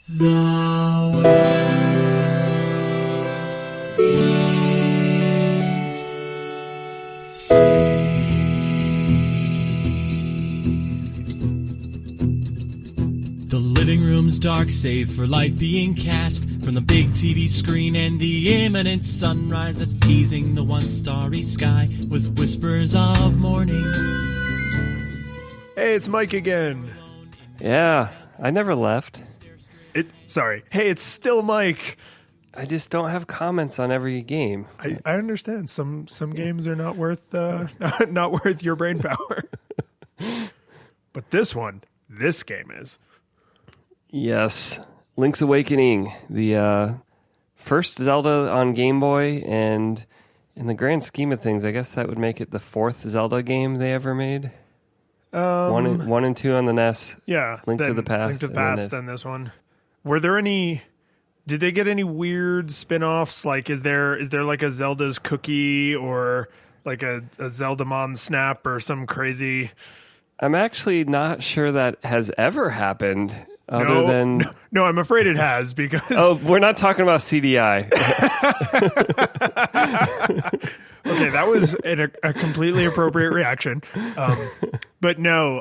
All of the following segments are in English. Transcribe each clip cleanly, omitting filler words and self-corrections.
The world is saved. The living room's dark, save for light being cast from the big TV screen and the imminent sunrise that's teasing the one starry sky with whispers of morning. Hey, it's Mike again. Yeah, I never left. Sorry. Hey, it's still Mike. I just don't have comments on every game. I understand. Some games are not worth not worth your brain power. But this game is. Yes, Link's Awakening, the first Zelda on Game Boy, and in the grand scheme of things, I guess that would make it the fourth Zelda game they ever made. One and two on the NES. Yeah, Link to the Past. Link to the Past, then this one. Were there any? Did they get any weird spin-offs? Like, is there like a Zelda's Cookie or like a Zeldamon Snap or some crazy? I'm actually not sure that has ever happened. No, I'm afraid it has because. Oh, we're not talking about CDI. Okay, that was a completely appropriate reaction. But no,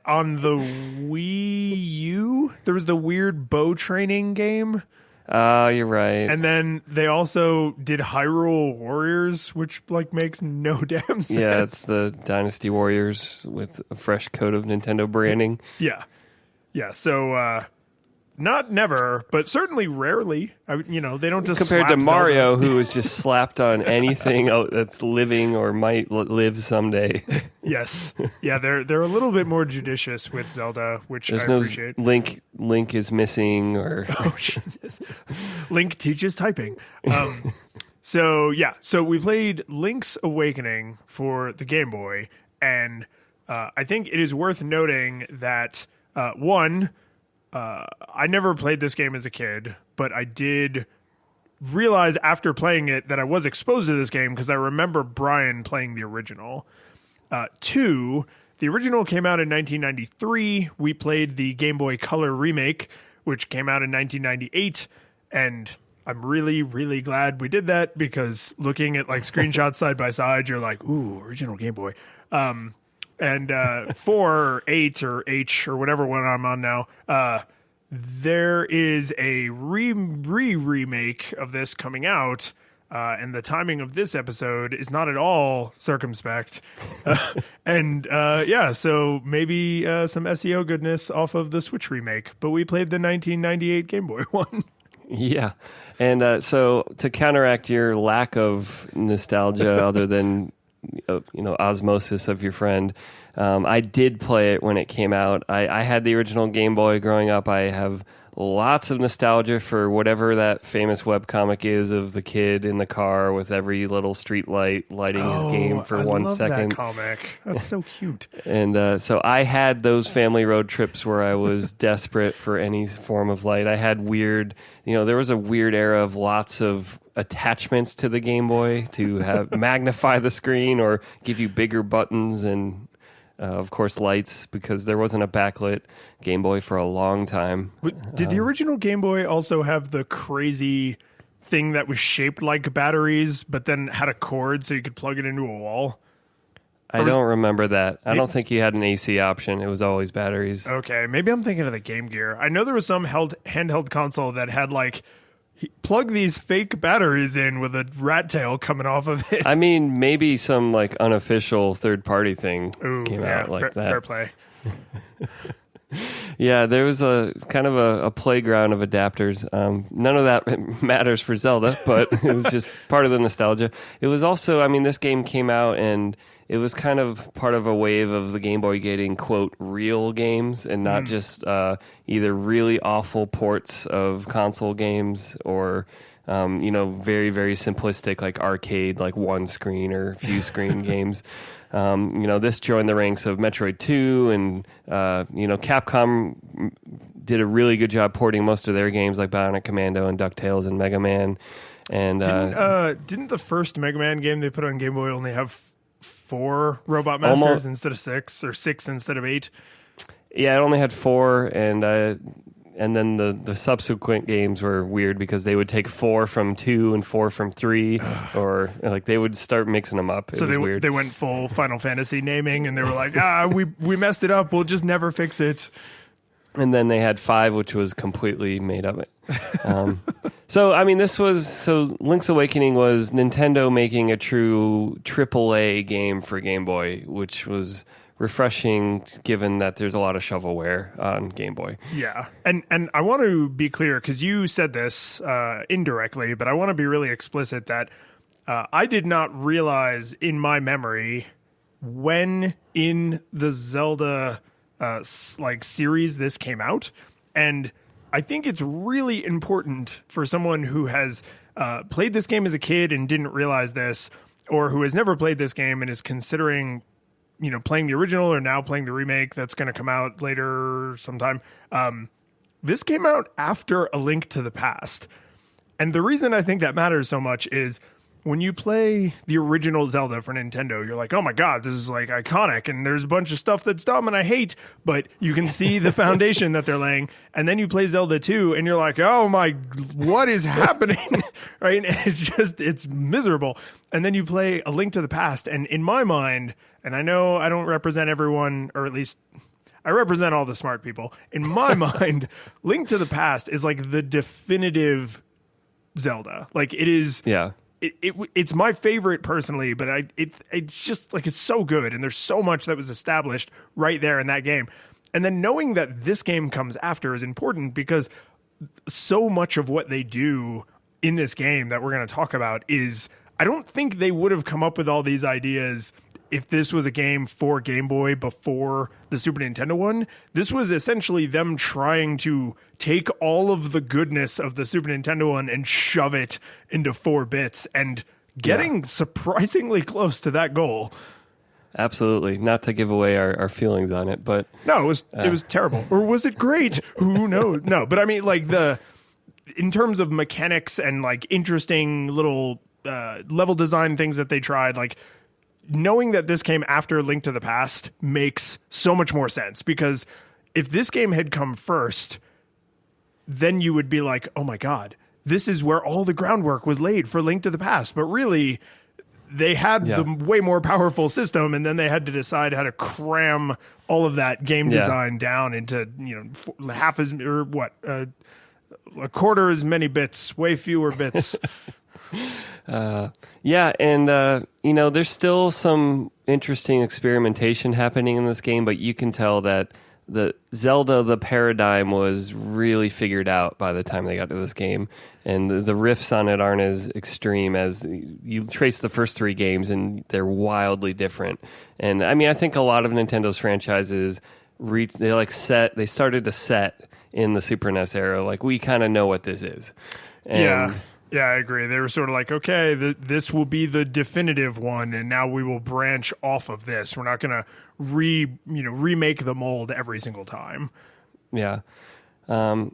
on the Wii U, there was the weird bow training game. You're right. And then they also did Hyrule Warriors, which makes no damn sense. Yeah, it's the Dynasty Warriors with a fresh coat of Nintendo branding. Yeah. So, not never, but certainly rarely. They don't just compared to slap Mario, Zelda. who is just slapped on anything that's living or might live someday. Yes, yeah, they're a little bit more judicious with Zelda, which There's I appreciate. Link is missing, or Oh Jesus, Link teaches typing. So we played Link's Awakening for the Game Boy, and I think it is worth noting that I never played this game as a kid, but I did realize after playing it that I was exposed to this game because I remember Brian playing the original. 2, the original came out in 1993. We played the Game Boy Color remake, which came out in 1998, and I'm really, really glad we did that because looking at screenshots side by side, you're like, ooh, original Game Boy. And 4 or 8 or H or whatever one I'm on now, there is a remake of this coming out, and the timing of this episode is not at all circumspect. So maybe some SEO goodness off of the Switch remake, but we played the 1998 Game Boy one. Yeah. And so to counteract your lack of nostalgia other than osmosis of your friend, I did play it when it came out. I had the original Game Boy growing up. I have lots of nostalgia for whatever that famous webcomic is of the kid in the car with every little street light lighting his game for 1 second. I love that comic. That's so cute. And so I had those family road trips where I was desperate for any form of light. I had weird, there was a weird era of lots of attachments to the Game Boy to have magnify the screen or give you bigger buttons and of course lights, because there wasn't a backlit Game Boy for a long time. Did the original Game Boy also have the crazy thing that was shaped like batteries but then had a cord so you could plug it into a wall? I don't remember that. I don't think you had an AC option. It was always batteries. Okay, maybe I'm thinking of the Game Gear. I know there was some handheld console that had plug these fake batteries in with a rat tail coming off of it. I mean, maybe some unofficial third-party thing came out like that. Fair play. Yeah, there was a kind of a playground of adapters. None of that matters for Zelda, but it was just part of the nostalgia. It was also, this game came out and it was kind of part of a wave of the Game Boy getting, quote, real games and not just either really awful ports of console games or, very, very simplistic, arcade, one screen or few screen games. This joined the ranks of Metroid 2 and, Capcom did a really good job porting most of their games like Bionic Commando and DuckTales and Mega Man. And didn't the first Mega Man game they put on Game Boy only have 4 Robot Masters instead of 6, or 6 instead of 8? Yeah, it only had 4, and and then the subsequent games were weird because they would take 4 from 2 and 4 from 3, or like they would start mixing them up. It was weird. They went full Final Fantasy naming, and they were like, we messed it up. We'll just never fix it. And then they had 5, which was completely made of it. So, I mean, Link's Awakening was Nintendo making a true AAA game for Game Boy, which was refreshing given that there's a lot of shovelware on Game Boy. Yeah. And I want to be clear, because you said this indirectly, but I want to be really explicit that I did not realize in my memory when in the Zelda series this came out. And I think it's really important for someone who has played this game as a kid and didn't realize this, or who has never played this game and is considering, playing the original or now playing the remake that's going to come out later sometime. This came out after A Link to the Past. And the reason I think that matters so much is when you play the original Zelda for Nintendo, you're like, oh my God, this is like iconic. And there's a bunch of stuff that's dumb and I hate, but you can see the foundation that they're laying. And then you play Zelda 2 and you're like, oh my, what is happening? Right? And it's miserable. And then you play A Link to the Past. And in my mind, and I know I don't represent everyone, or at least I represent all the smart people. In my mind, Link to the Past is like the definitive Zelda. Like it is. Yeah. It's my favorite personally, but it's just like, it's so good. And there's so much that was established right there in that game. And then knowing that this game comes after is important because so much of what they do in this game that we're going to talk about is, I don't think they would have come up with all these ideas if this was a game for Game Boy before the Super Nintendo one. This was essentially them trying to take all of the goodness of the Super Nintendo one and shove it into 4 bits and getting surprisingly close to that goal. Absolutely. Not to give away our feelings on it, but no, it was terrible. Or was it great? Who knows? No, but I mean, like in terms of mechanics and like interesting little level design things that they tried, like knowing that this came after Link to the Past makes so much more sense, because if this game had come first, then you would be like, oh my God, this is where all the groundwork was laid for Link to the Past. But really, they had the way more powerful system, and then they had to decide how to cram all of that game design down into, half as, or what, a quarter as many bits, way fewer bits. There's still some interesting experimentation happening in this game, but you can tell that the paradigm was really figured out by the time they got to this game, and the riffs on it aren't as extreme as you trace the first 3 games, and they're wildly different. And I mean, I think a lot of Nintendo's franchises they started to set in the Super NES era, like, we kind of know what this is. And Yeah, I agree. They were sort of like, okay, this will be the definitive one, and now we will branch off of this. We're not going to remake the mold every single time. Yeah. Lots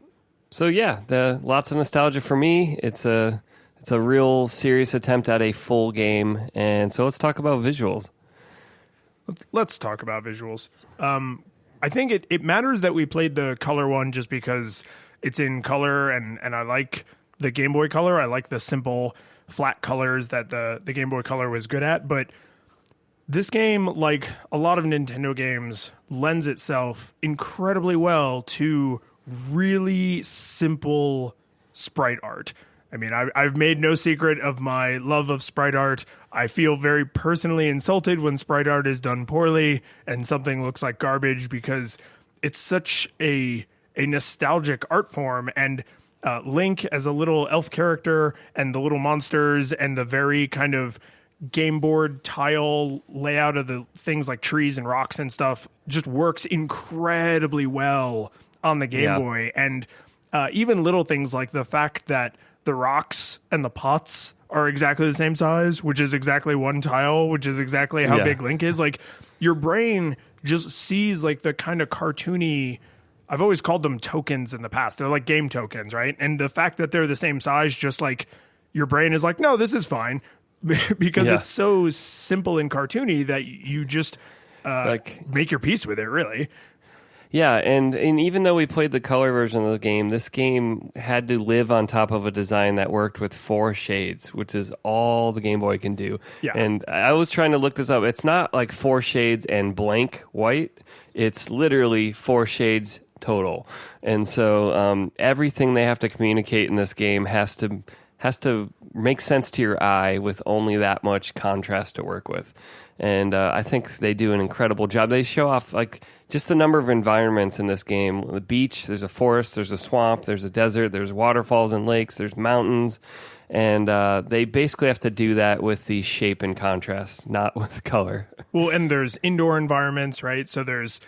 of nostalgia for me. It's a real serious attempt at a full game, and so let's talk about visuals. Let's talk about visuals. I think it matters that we played the color one just because it's in color, and I like the Game Boy Color. I like the simple, flat colors that the Game Boy Color was good at. But this game, like a lot of Nintendo games, lends itself incredibly well to really simple sprite art. I mean, I've made no secret of my love of sprite art. I feel very personally insulted when sprite art is done poorly and something looks like garbage, because it's such a nostalgic art form. And Link as a little elf character, and the little monsters, and the very kind of game board tile layout of the things like trees and rocks and stuff just works incredibly well on the Game Boy. And even little things like the fact that the rocks and the pots are exactly the same size, which is exactly one tile, which is exactly how big Link is. Like, your brain just sees like the kind of cartoony, I've always called them tokens in the past. They're like game tokens, right? And the fact that they're the same size, just like your brain is like, no, this is fine, because it's so simple and cartoony that you just make your peace with it, really. Yeah, and even though we played the color version of the game, this game had to live on top of a design that worked with 4 shades, which is all the Game Boy can do. Yeah. And I was trying to look this up. It's not like 4 shades and blank white. It's literally 4 shades total. And so everything they have to communicate in this game has to make sense to your eye with only that much contrast to work with. And I think they do an incredible job. They show off like just the number of environments in this game. The beach, there's a forest, there's a swamp, there's a desert, there's waterfalls and lakes, there's mountains. And they basically have to do that with the shape and contrast, not with color. Well, and there's indoor environments, right? So there's,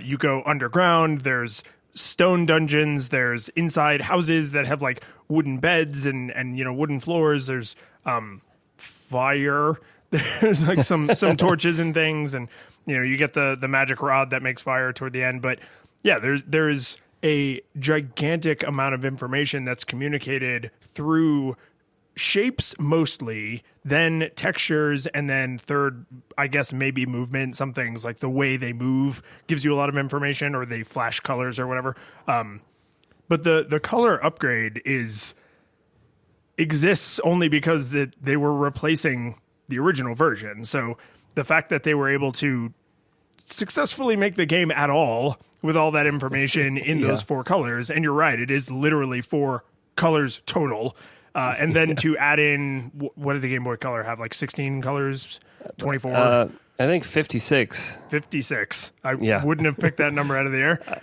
you go underground, there's stone dungeons, there's inside houses that have like wooden beds and wooden floors. There's fire. There's like some torches and things, and you get the magic rod that makes fire toward the end. But yeah, there's a gigantic amount of information that's communicated through shapes mostly, then textures, and then third, I guess maybe movement. Some things like the way they move gives you a lot of information, or they flash colors or whatever. But the color upgrade exists only because they were replacing the original version. So the fact that they were able to successfully make the game at all with all that information in those 4 colors, and you're right, it is literally 4 colors total. And then to add in, what did the Game Boy Color have? Like 16 colors? 24? I think 56. 56. I wouldn't have picked that number out of the air.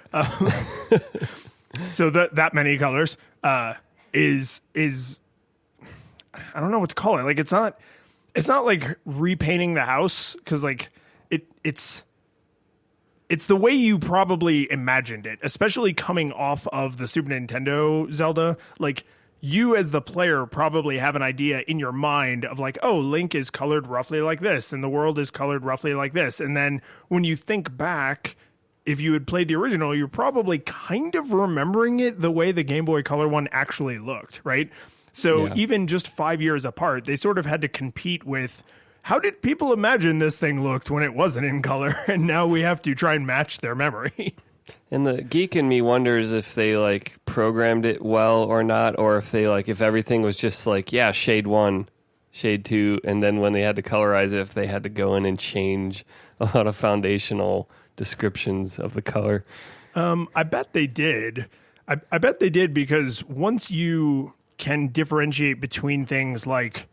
So that many colors is I don't know what to call it. Like it's not like repainting the house, because like it's the way you probably imagined it, especially coming off of the Super Nintendo Zelda. Like, you as the player probably have an idea in your mind of like, oh, Link is colored roughly like this, and the world is colored roughly like this. And then when you think back, if you had played the original, you're probably kind of remembering it the way the Game Boy Color one actually looked, right? So even just 5 years apart, they sort of had to compete with, how did people imagine this thing looked when it wasn't in color? And now we have to try and match their memory. And the geek in me wonders if they like programmed it well or not, or if they if everything was just like, shade 1, shade 2, and then when they had to colorize it, if they had to go in and change a lot of foundational descriptions of the color. I bet they did. I bet they did, because once you can differentiate between things like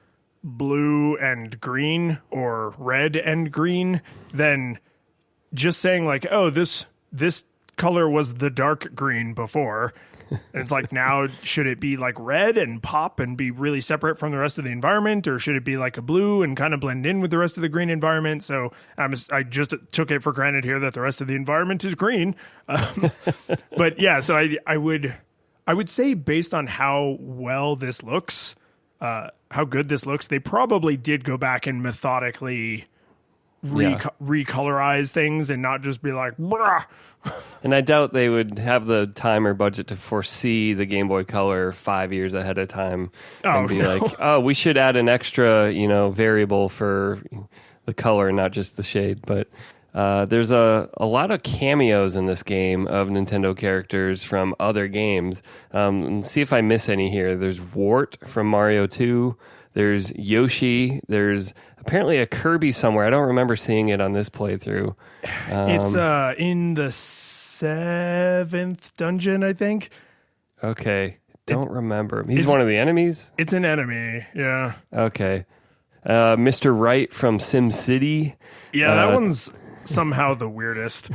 blue and green or red and green, then just saying like, oh, this color was the dark green before, and it's like, now should it be like red and pop and be really separate from the rest of the environment, or should it be like a blue and kind of blend in with the rest of the green environment? So I just took it for granted here that the rest of the environment is green. But yeah, so I would say, based on how well this looks, how good this looks, they probably did go back and methodically recolorize things and not just be like, brah. And I doubt they would have the time or budget to foresee the Game Boy Color 5 years ahead of time and be like, oh, we should add an extra, variable for the color, not just the shade. But there's a lot of cameos in this game of Nintendo characters from other games. And see if I miss any here. There's Wart from Mario 2. There's Yoshi. There's apparently a Kirby somewhere. I don't remember seeing it on this playthrough. It's in the 7th dungeon, I think. Okay. Don't remember. He's one of the enemies? It's an enemy, yeah. Okay. Mr. Wright from SimCity. Yeah, that one's somehow the weirdest.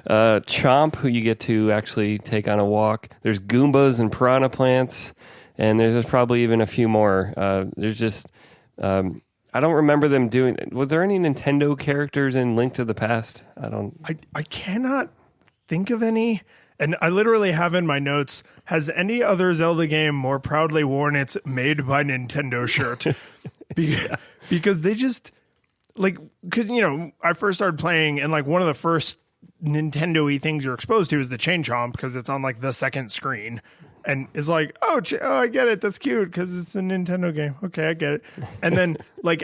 Chomp, who you get to actually take on a walk. There's Goombas and Piranha Plants. And there's probably even a few more. There's just... I don't remember them doing... Was there any Nintendo characters in Link to the Past? I cannot think of any. And I literally have in my notes, has any other Zelda game more proudly worn its Made by Nintendo shirt? Because they just... because, I first started playing, and one of the first Nintendo-y things you're exposed to is the Chain Chomp, because it's on the second screen. And it's like, oh, I get it. That's cute because it's a Nintendo game. Okay, I get it. And then,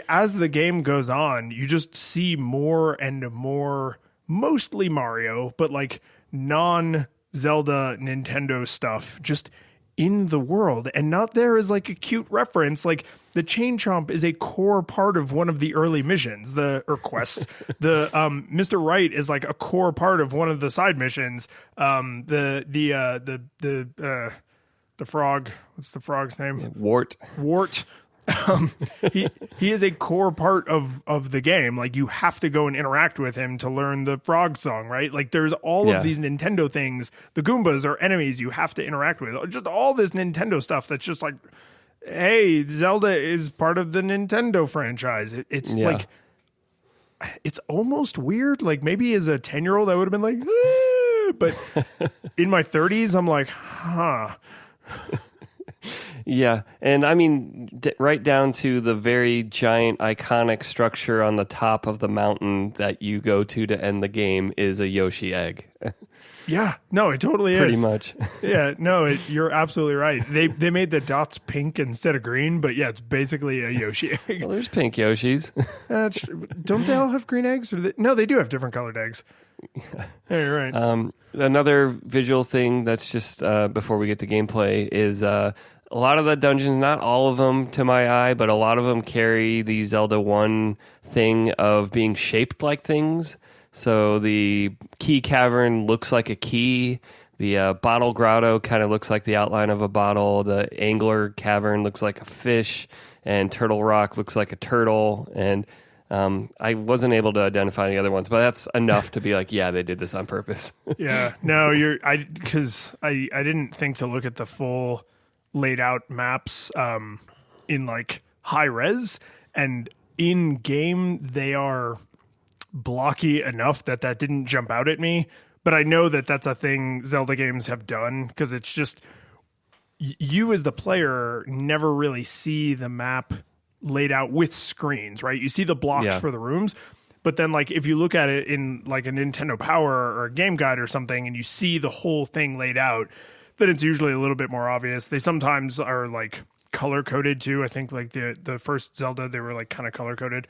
as the game goes on, you just see more and more, mostly Mario, but non-Zelda Nintendo stuff just in the world, and not there as like a cute reference. Like the chain chomp is a core part of one of the early missions, or quests. The Mr. Right is like a core part of one of the side missions. The frog, what's the frog's name? Wart. He is a core part of the game. Like you have to go and interact with him to learn the frog song, right? Like there's all of these Nintendo things. The Goombas are enemies you have to interact with. Just all this Nintendo stuff that's just like, hey, Zelda is part of the Nintendo franchise. It's like, it's almost weird. Like maybe as a 10-year-old I would have been like, ah! But in my 30s I'm like, huh. Yeah, and I mean, right down to the very giant iconic structure on the top of the mountain that you go to end the game is a Yoshi egg. Yeah, no, it totally is. Pretty much. Yeah, no, you're absolutely right. They made the dots pink instead of green, but yeah, it's basically a Yoshi egg. Well, there's pink Yoshis. Don't they all have green eggs? No, they do have different colored eggs. Yeah, you're right. Another visual thing that's just before we get to gameplay is a lot of the dungeons, not all of them to my eye, but a lot of them carry the Zelda 1 thing of being shaped like things. So the key cavern looks like a key. The bottle grotto kind of looks like the outline of a bottle. The angler cavern looks like a fish. And Turtle Rock looks like a turtle. And I wasn't able to identify any other ones, but that's enough to be like, yeah, they did this on purpose. Yeah, no, because I didn't think to look at the full laid out maps in like high res, and in game they are blocky enough that didn't jump out at me. But I know that that's a thing Zelda games have done, because it's just you as the player never really see the map laid out with screens, right? You see the blocks for the rooms, but then like if you look at it in like a Nintendo Power or a game guide or something and you see the whole thing laid out, then it's usually a little bit more obvious. They sometimes are like color coded too. I think like the first Zelda, they were like kind of color coded.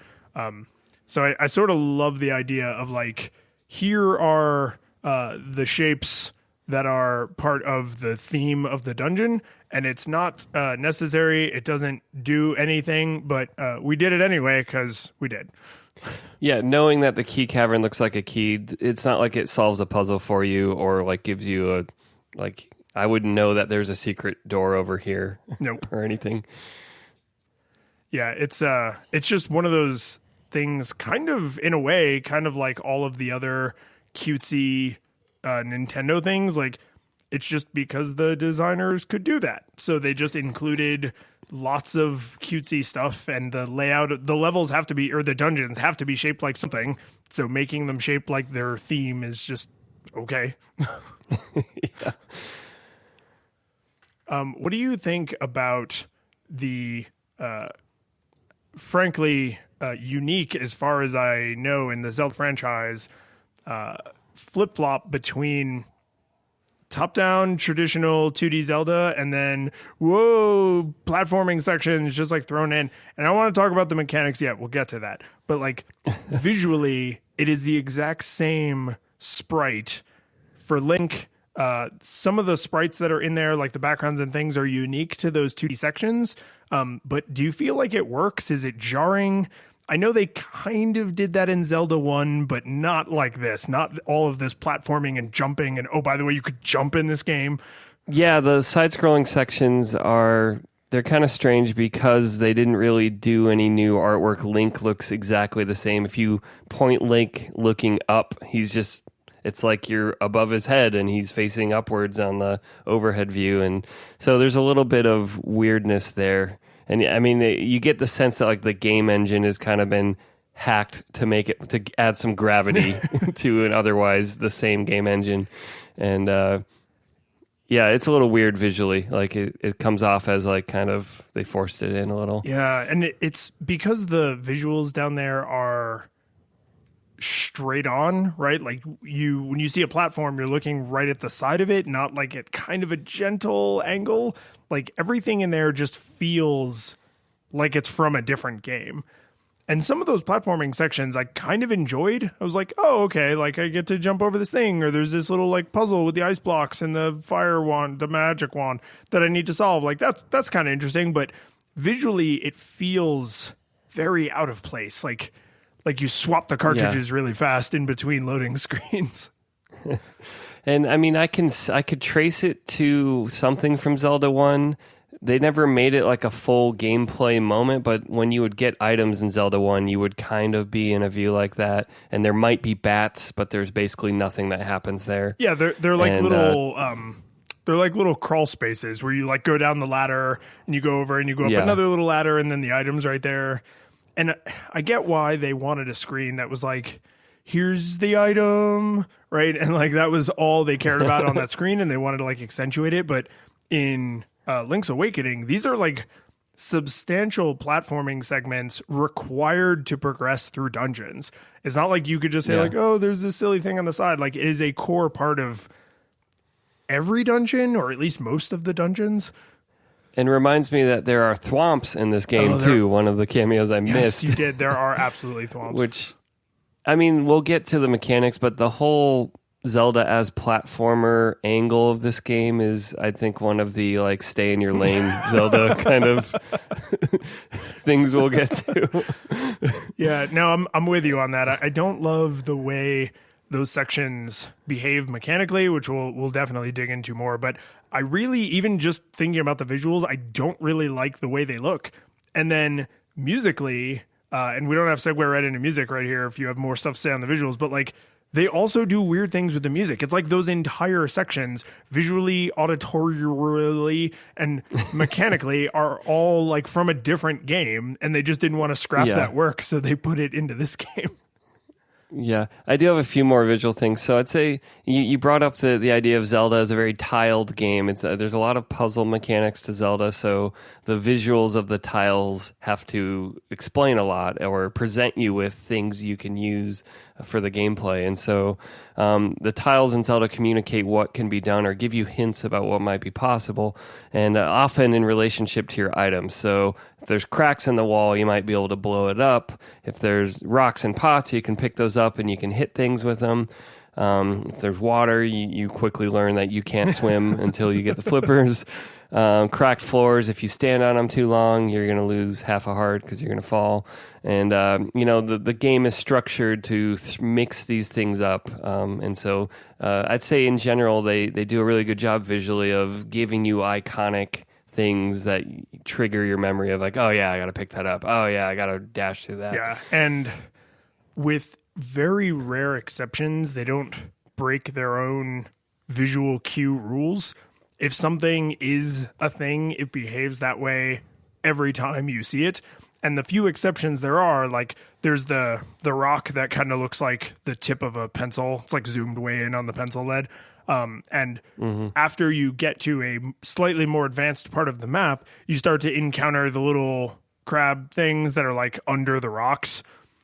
So I sort of love the idea of like, here are the shapes that are part of the theme of the dungeon, and it's not necessary. It doesn't do anything, but we did it anyway because we did. Yeah, knowing that the key cavern looks like a key, it's not like it solves a puzzle for you or like gives you a like. I wouldn't know that there's a secret door over here. Nope. Or anything. Yeah, it's just one of those things, kind of in a way, kind of like all of the other cutesy Nintendo things. Like it's just because the designers could do that, so they just included lots of cutesy stuff, and the layout, the levels have to be, or the dungeons have to be shaped like something. So making them shaped like their theme is just okay. Yeah. What do you think about the, frankly, unique, as far as I know, in the Zelda franchise, flip-flop between top-down traditional 2D Zelda and then, whoa, platforming sections just like thrown in? And I don't want to talk about the mechanics yet. We'll get to that. But like visually, it is the exact same sprite for Link. Some of the sprites that are in there, like the backgrounds and things, are unique to those 2D sections. But do you feel like it works? Is it jarring? I know they kind of did that in Zelda 1, but not like this. Not all of this platforming and jumping. And, oh, by the way, you could jump in this game. Yeah, the side-scrolling sections they're kind of strange because they didn't really do any new artwork. Link looks exactly the same. If you point Link looking up, it's like you're above his head and he's facing upwards on the overhead view. And so there's a little bit of weirdness there. And I mean, you get the sense that like the game engine has kind of been hacked to add some gravity to an otherwise the same game engine. And yeah, it's a little weird visually. Like it comes off as like kind of they forced it in a little. Yeah, and it's because the visuals down there are straight on, right? Like when you see a platform, you're looking right at the side of it, not like at kind of a gentle angle. Like everything in there just feels like it's from a different game. And some of those platforming sections I kind of enjoyed. I was like, oh, okay, like I get to jump over this thing, or there's this little like puzzle with the ice blocks and the fire wand, the magic wand that I need to solve. Like that's kind of interesting, but visually it feels very out of place. Like you swap the cartridges really fast in between loading screens. And I mean, I could trace it to something from Zelda 1. They never made it like a full gameplay moment, but when you would get items in Zelda 1, you would kind of be in a view like that, and there might be bats, but there's basically nothing that happens there. Yeah, they're like little they're like little crawl spaces where you like go down the ladder and you go over and you go up another little ladder, and then the item's right there. And I get why they wanted a screen that was like, here's the item, right? And like that was all they cared about on that screen, and they wanted to like accentuate it. But in Link's Awakening, these are like substantial platforming segments required to progress through dungeons. It's not like you could just say like, oh, there's this silly thing on the side. Like it is a core part of every dungeon, or at least most of the dungeons. And reminds me that there are thwomps in this game too. One of the cameos I missed. You did. There are absolutely thwomps. Which, I mean, we'll get to the mechanics, but the whole Zelda as platformer angle of this game is, I think, one of the like stay in your lane Zelda kind of things we'll get to. Yeah, no, I'm with you on that. I don't love the way those sections behave mechanically, which we'll definitely dig into more. But I really, even just thinking about the visuals, I don't really like the way they look. And then musically, and we don't have segue right into music right here if you have more stuff to say on the visuals, but like they also do weird things with the music. It's like those entire sections, visually, auditorially, and mechanically, are all like from a different game, and they just didn't want to scrap that work, so they put it into this game. Yeah, I do have a few more visual things. So I'd say you brought up the idea of Zelda as a very tiled game. It's there's a lot of puzzle mechanics to Zelda, so the visuals of the tiles have to explain a lot or present you with things you can use for the gameplay. And so the tiles in Zelda communicate what can be done or give you hints about what might be possible, and often in relationship to your items. So if there's cracks in the wall, you might be able to blow it up. If there's rocks and pots, you can pick those up and you can hit things with them. If there's water, you quickly learn that you can't swim until you get the flippers. Cracked floors, if you stand on them too long, you're going to lose half a heart because you're going to fall. And, the game is structured to mix these things up. And so I'd say in general, they do a really good job visually of giving you iconic things that trigger your memory of like, oh yeah, I got to pick that up. Oh yeah, I got to dash through that. Yeah, and with very rare exceptions, they don't break their own visual cue rules. If something is a thing, it behaves that way every time you see it. And the few exceptions there are, like there's the rock that kind of looks like the tip of a pencil. It's like zoomed way in on the pencil lead. After you get to a slightly more advanced part of the map, you start to encounter the little crab things that are like under the rocks.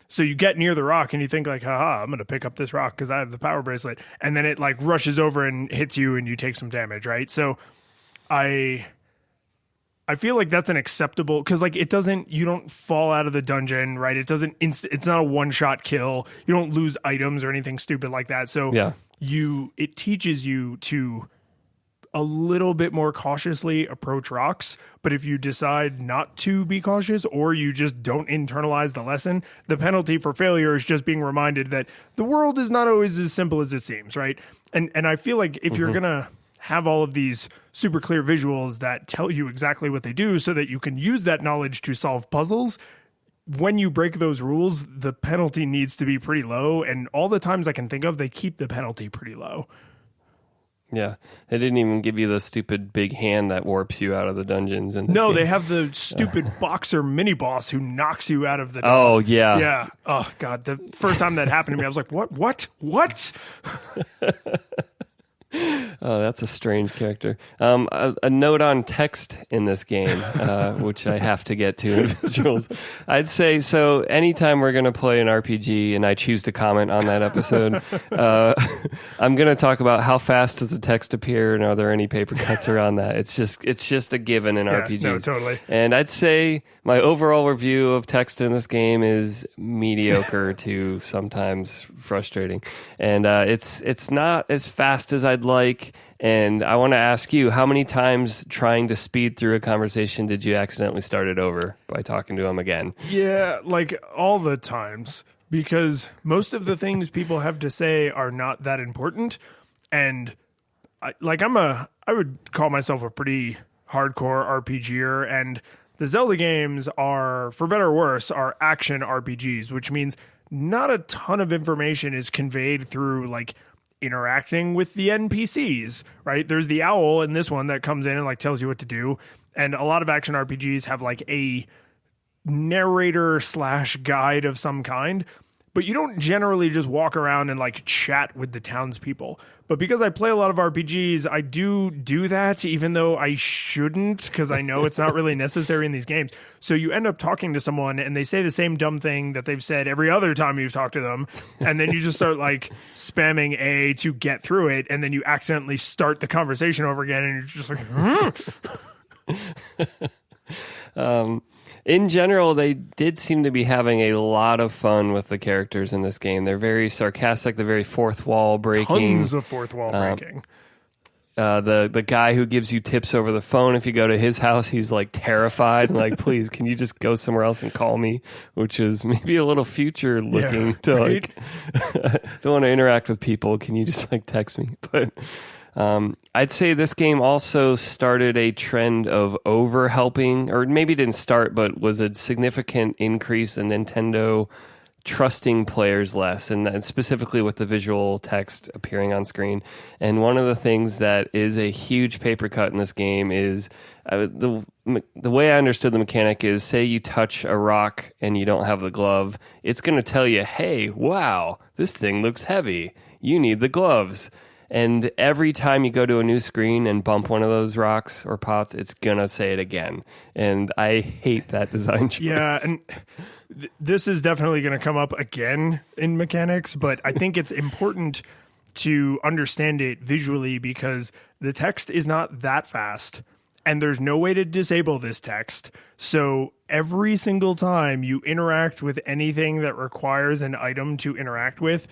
So you get near the rock and you think like, haha, I'm going to pick up this rock because I have the power bracelet. And then it like rushes over and hits you and you take some damage, right? So I feel like that's an acceptable, because like you don't fall out of the dungeon, right? It doesn't, it's not a one-shot kill. You don't lose items or anything stupid like that. So it teaches you to a little bit more cautiously approach rocks. But if you decide not to be cautious, or you just don't internalize the lesson, the penalty for failure is just being reminded that the world is not always as simple as it seems, right? And I feel like if you're going to have all of these super clear visuals that tell you exactly what they do so that you can use that knowledge to solve puzzles, when you break those rules, the penalty needs to be pretty low. And all the times I can think of, they keep the penalty pretty low. Yeah, they didn't even give you the stupid big hand that warps you out of the dungeons. In this game. They have the stupid boxer mini boss who knocks you out of the. Oh yeah, yeah. Oh god, the first time that happened to me, I was like, "What? Oh, that's a strange character. A note on text in this game, which I have to get to in visuals. I'd say, so anytime we're going to play an RPG and I choose to comment on that episode, I'm going to talk about how fast does the text appear and are there any paper cuts around that. It's just a given in RPGs. No, totally. And I'd say my overall review of text in this game is mediocre to sometimes frustrating. And it's not as fast as I'd like. And I want to ask you, how many times trying to speed through a conversation did you accidentally start it over by talking to him again? Yeah, like all the times, because most of the things people have to say are not that important. And I would call myself a pretty hardcore RPGer, and the Zelda games are, for better or worse, are action RPGs, which means not a ton of information is conveyed through like interacting with the NPCs, right? There's the owl in this one that comes in and like tells you what to do. And a lot of action RPGs have like a narrator / guide of some kind, but you don't generally just walk around and like chat with the townspeople. But because I play a lot of RPGs, I do that, even though I shouldn't, because I know it's not really necessary in these games. So you end up talking to someone and they say the same dumb thing that they've said every other time you've talked to them. And then you just start like spamming A to get through it. And then you accidentally start the conversation over again. And you're just like, In general, they did seem to be having a lot of fun with the characters in this game. They're very sarcastic. They're very fourth wall breaking. Tons of fourth wall breaking. The guy who gives you tips over the phone, if you go to his house, he's like terrified. Like, please, can you just go somewhere else and call me? Which is maybe a little future looking to right? like, don't want to interact with people. Can you just like text me? But I'd say this game also started a trend of over helping, or maybe didn't start, but was a significant increase in Nintendo trusting players less, and specifically with the visual text appearing on screen. And one of the things that is a huge paper cut in this game is the way I understood the mechanic is, say you touch a rock and you don't have the glove, it's going to tell you, hey, wow, this thing looks heavy. You need the gloves. And every time you go to a new screen and bump one of those rocks or pots, it's going to say it again. And I hate that design choice. Yeah, and this is definitely going to come up again in mechanics, but I think it's important to understand it visually because the text is not that fast and there's no way to disable this text. So every single time you interact with anything that requires an item to interact with,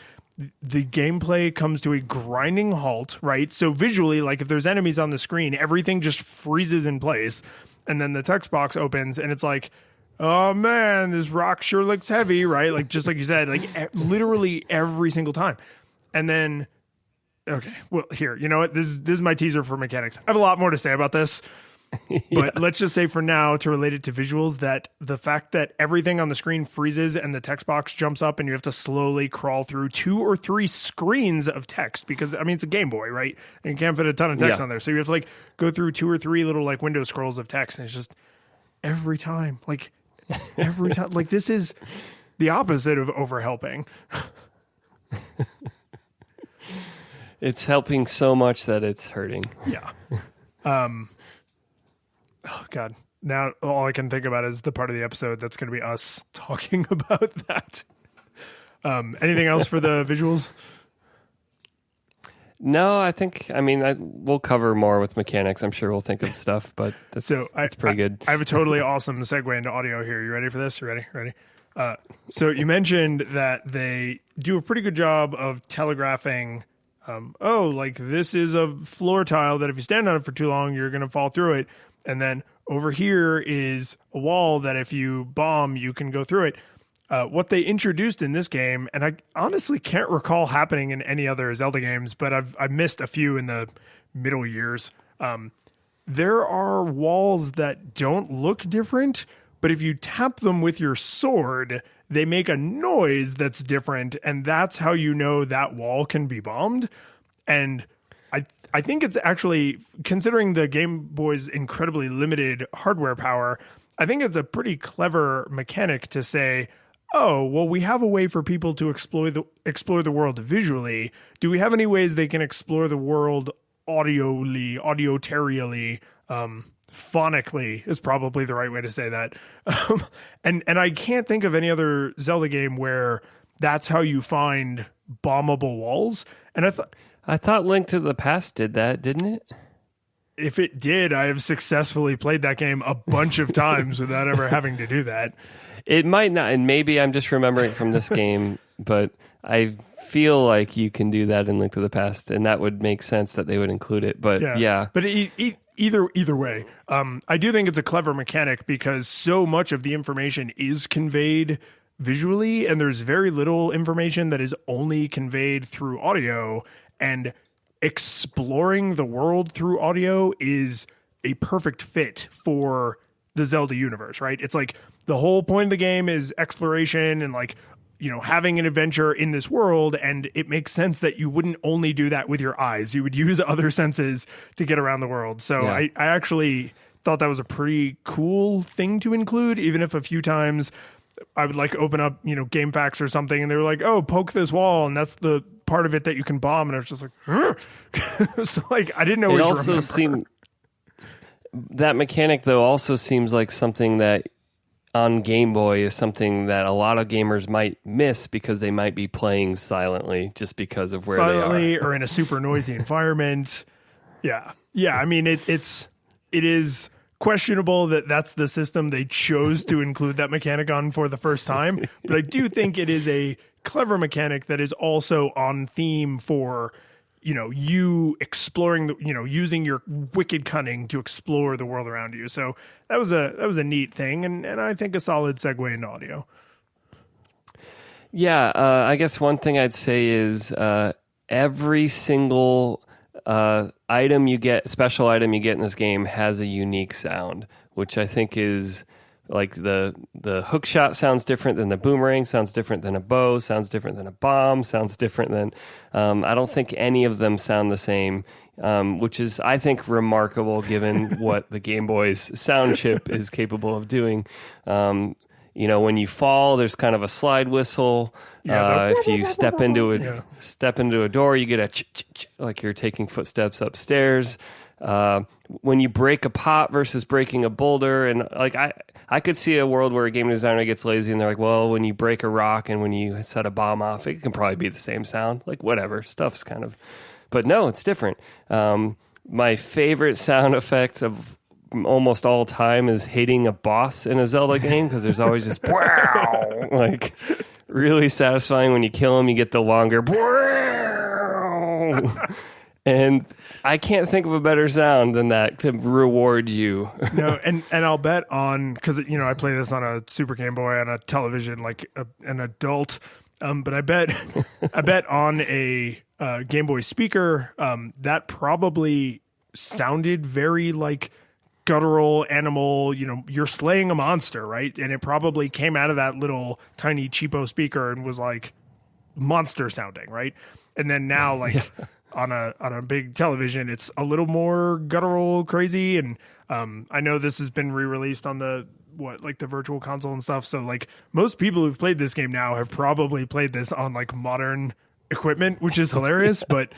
the gameplay comes to a grinding halt, right? So visually, like if there's enemies on the screen, everything just freezes in place. And then the text box opens and it's like, oh man, this rock sure looks heavy, right? Like, just like you said, like literally every single time. And then, okay, well, here, you know what? This is my teaser for mechanics. I have a lot more to say about this. But let's just say for now, to relate it to visuals, that the fact that everything on the screen freezes and the text box jumps up and you have to slowly crawl through 2 or 3 screens of text, because I mean, it's a Game Boy, right? And you can't fit a ton of text on there. So you have to like go through 2 or 3 little like window scrolls of text. And it's just every time, like this is the opposite of overhelping. It's helping so much that it's hurting. Yeah. Oh, God. Now all I can think about is the part of the episode that's going to be us talking about that. Anything else for the visuals? No, we'll cover more with mechanics. I'm sure we'll think of stuff, but that's pretty good. I have a totally awesome segue into audio here. You ready for this? You ready? So you mentioned that they do a pretty good job of telegraphing, like this is a floor tile that if you stand on it for too long, you're going to fall through it. And then over here is a wall that if you bomb, you can go through it. What they introduced in this game, and I honestly can't recall happening in any other Zelda games, but I've missed a few in the middle years. There are walls that don't look different, but if you tap them with your sword, they make a noise that's different, and that's how you know that wall can be bombed. And I think it's actually, considering the Game Boy's incredibly limited hardware power, I think it's a pretty clever mechanic to say, oh, well, we have a way for people to explore the world visually. Do we have any ways they can explore the world auditorially, phonically is probably the right way to say that. And I can't think of any other Zelda game where that's how you find bombable walls. And I thought Link to the Past did that, didn't it? if it did, I have successfully played that game a bunch of times without ever having to do that. It might not, and maybe I'm just remembering from this game, but I feel like you can do that in Link to the Past, and that would make sense that they would include it. But yeah. But either way, I do think it's a clever mechanic because so much of the information is conveyed visually, and there's very little information that is only conveyed through audio. And exploring the world through audio is a perfect fit for the Zelda universe, right? It's like the whole point of the game is exploration and like, you know, having an adventure in this world. And it makes sense that you wouldn't only do that with your eyes. You would use other senses to get around the world. So Yeah. I actually thought that was a pretty cool thing to include, even if a few times I would like open up, you know, game facts or something and they were like, oh, poke this wall. And that's the part of it that you can bomb. And I was just like, so like, I didn't always remember. That mechanic though also seems like something that on Game Boy is something that a lot of gamers might miss because they might be playing silently just because of where they are. Or in a super noisy environment. Yeah. Yeah. I mean, it is questionable that that's the system they chose to include that mechanic on for the first time. But I do think it is a clever mechanic that is also on theme for, you know, you exploring the, you know, using your wicked cunning to explore the world around you. So that was a neat thing, and I think a solid segue into audio. Yeah, I guess one thing I'd say is every single item you get, special item you get in this game has a unique sound, which I think is like the hook shot sounds different than the boomerang, sounds different than a bow, sounds different than a bomb, sounds different than I don't think any of them sound the same, which is, I think, remarkable given what the Game Boy's sound chip is capable of doing. You know, when you fall, there's kind of a slide whistle. If you step into a door, you get a like you're taking footsteps upstairs. When you break a pot versus breaking a boulder, and like I could see a world where a game designer gets lazy and they're like, well, when you break a rock and when you set a bomb off, it can probably be the same sound. Like whatever, stuff's kind of, but no, it's different. My favorite sound effect of almost all time is hitting a boss in a Zelda game because there's always just wow, like really satisfying when you kill him. You get the longer and I can't think of a better sound than that to reward you. No, and I'll bet on, because you know I play this on a Super Game Boy on a television like an adult, but I bet on a Game Boy speaker that probably sounded very like guttural animal, you know, you're slaying a monster, right? And it probably came out of that little tiny cheapo speaker and was like monster sounding, right? And then now like on a big television, it's a little more guttural, crazy. And I know this has been re-released on the virtual console and stuff. So like most people who've played this game now have probably played this on like modern equipment, which is hilarious. But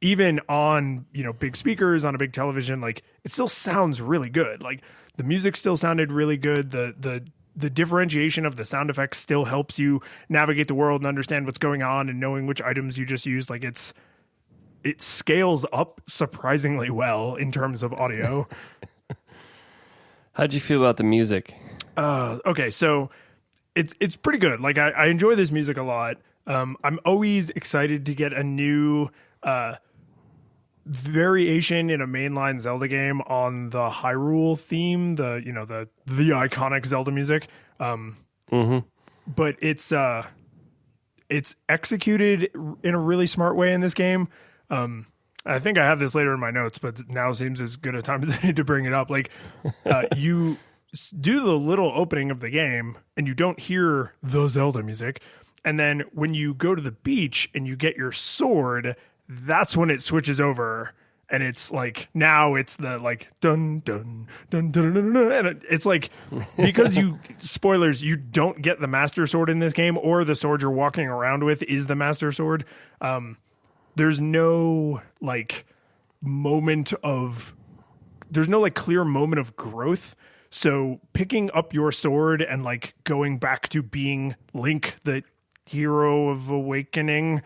even on, you know, big speakers on a big television, like it still sounds really good. Like the music still sounded really good. The differentiation of the sound effects still helps you navigate the world and understand what's going on and knowing which items you just used. Like it scales up surprisingly well in terms of audio. How'd you feel about the music? Okay, so it's pretty good. Like I enjoy this music a lot. I'm always excited to get a new variation in a mainline Zelda game on the Hyrule theme, the iconic Zelda music. But it's executed in a really smart way in this game. I think I have this later in my notes, but now seems as good a time as any to bring it up. Like you do the little opening of the game and you don't hear the Zelda music. And then when you go to the beach and you get your sword, that's when it switches over, and it's like now it's the like dun dun dun dun dun, dun, and it's like because you spoilers, you don't get the Master Sword in this game, or the sword you're walking around with is the Master Sword. There's no like moment there's no like clear moment of growth. So picking up your sword and like going back to being Link, the hero of awakening,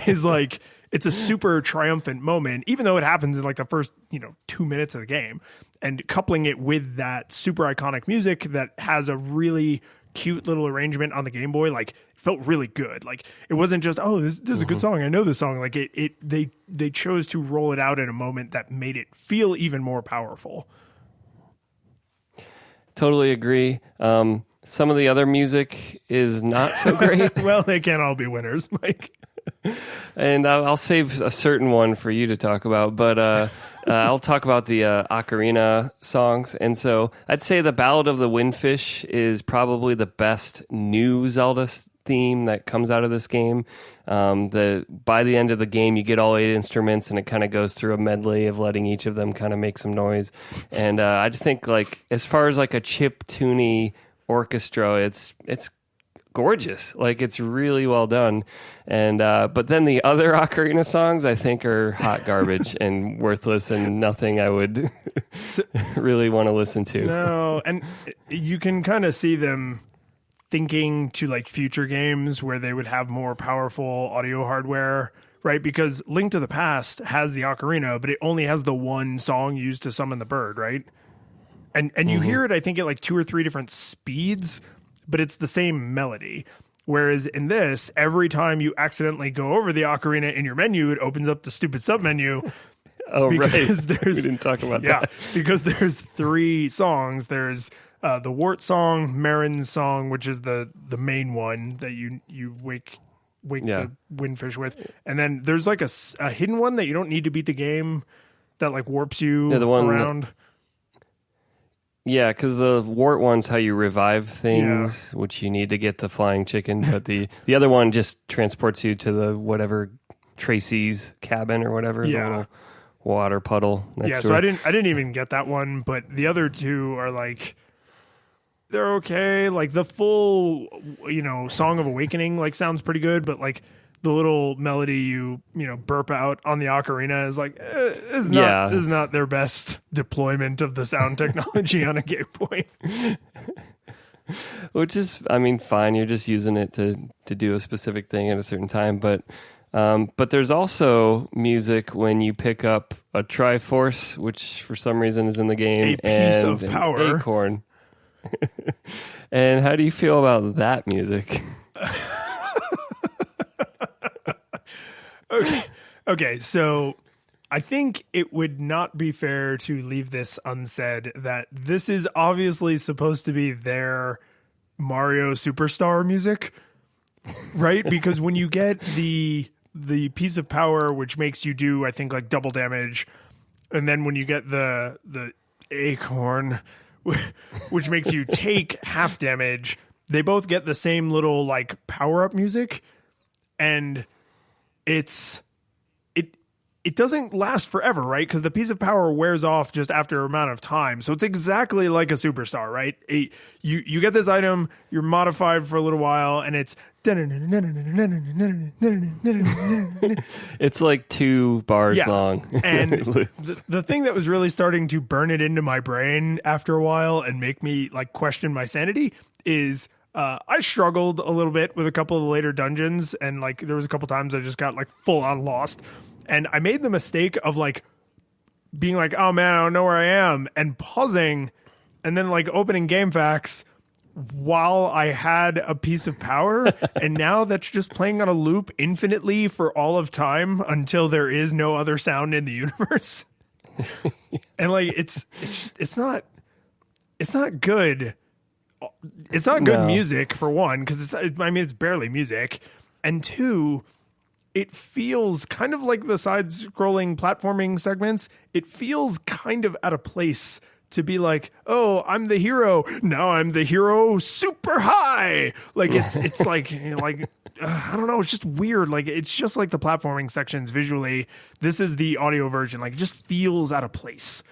is like, it's a super triumphant moment, even though it happens in like the first, 2 minutes of the game. And coupling it with that super iconic music that has a really cute little arrangement on the Game Boy, like felt really good. Like it wasn't just, oh, this is a good song, I know this song. Like they chose to roll it out in a moment that made it feel even more powerful. Totally agree. Some of the other music is not so great. Well, they can't all be winners, Mike. And I'll save a certain one for you to talk about, but I'll talk about the ocarina songs. And so I'd say the Ballad of the Windfish is probably the best new Zelda theme that comes out of this game. By the end of the game, you get all 8 instruments, and it kind of goes through a medley of letting each of them kind of make some noise. And I just think, like, as far as like a chip-tuney orchestra, it's gorgeous. Like, it's really well done. And but then the other ocarina songs I think are hot garbage and worthless and nothing I would really want to listen to. No, and you can kind of see them thinking to like future games where they would have more powerful audio hardware, right? Because Link to the Past has the ocarina, but it only has the one song used to summon the bird, right? And you hear it, I think, at like 2 or 3 different speeds, but it's the same melody. Whereas in this, every time you accidentally go over the ocarina in your menu, it opens up the stupid submenu. Oh, right. We There's, didn't talk about yeah, that. because there's 3 songs. There's the Wart song, Marin's song, which is the main one that you wake the windfish with. And then there's like a hidden one that you don't need to beat the game that like warps you around. Yeah, because the wart one's how you revive things, which you need to get the flying chicken. But the other one just transports you to the whatever Tracy's cabin or whatever, the little water puddle next to so her. I didn't even get that one, but the other 2 are like, they're okay. Like the full, Song of Awakening like sounds pretty good, but like the little melody you burp out on the ocarina is like is not their best deployment of the sound technology on a Game Boy. Which is, I mean, fine. You're just using it to do a specific thing at a certain time, but there's also music when you pick up a Triforce, which for some reason is in the game, a piece of power, an acorn. And how do you feel about that music? Okay, so I think it would not be fair to leave this unsaid that this is obviously supposed to be their Mario Superstar music, right? Because when you get the piece of power, which makes you do, I think, like double damage, and then when you get the acorn, which makes you take half damage, they both get the same little like power-up music, and it doesn't last forever, right? Because the piece of power wears off just after an amount of time. So it's exactly like a superstar, right? You get this item, you're modified for a little while, and it's it's like 2 bars long. And the thing that was really starting to burn it into my brain after a while and make me like question my sanity is I struggled a little bit with a couple of the later dungeons, and like there was a couple times I just got like full on lost, and I made the mistake of like being like, oh man, I don't know where I am, and pausing and then like opening game facts while I had a piece of power, and now that's just playing on a loop infinitely for all of time until there is no other sound in the universe. And like it's not good. It's not good music, for one, because it's barely music, and 2, it feels kind of like the side-scrolling platforming segments. It feels kind of out of place to be like, oh, I'm the hero. Now I'm the hero super high. Like it's like, I don't know. It's just weird. Like it's just like the platforming sections visually. This is the audio version. Like it just feels out of place.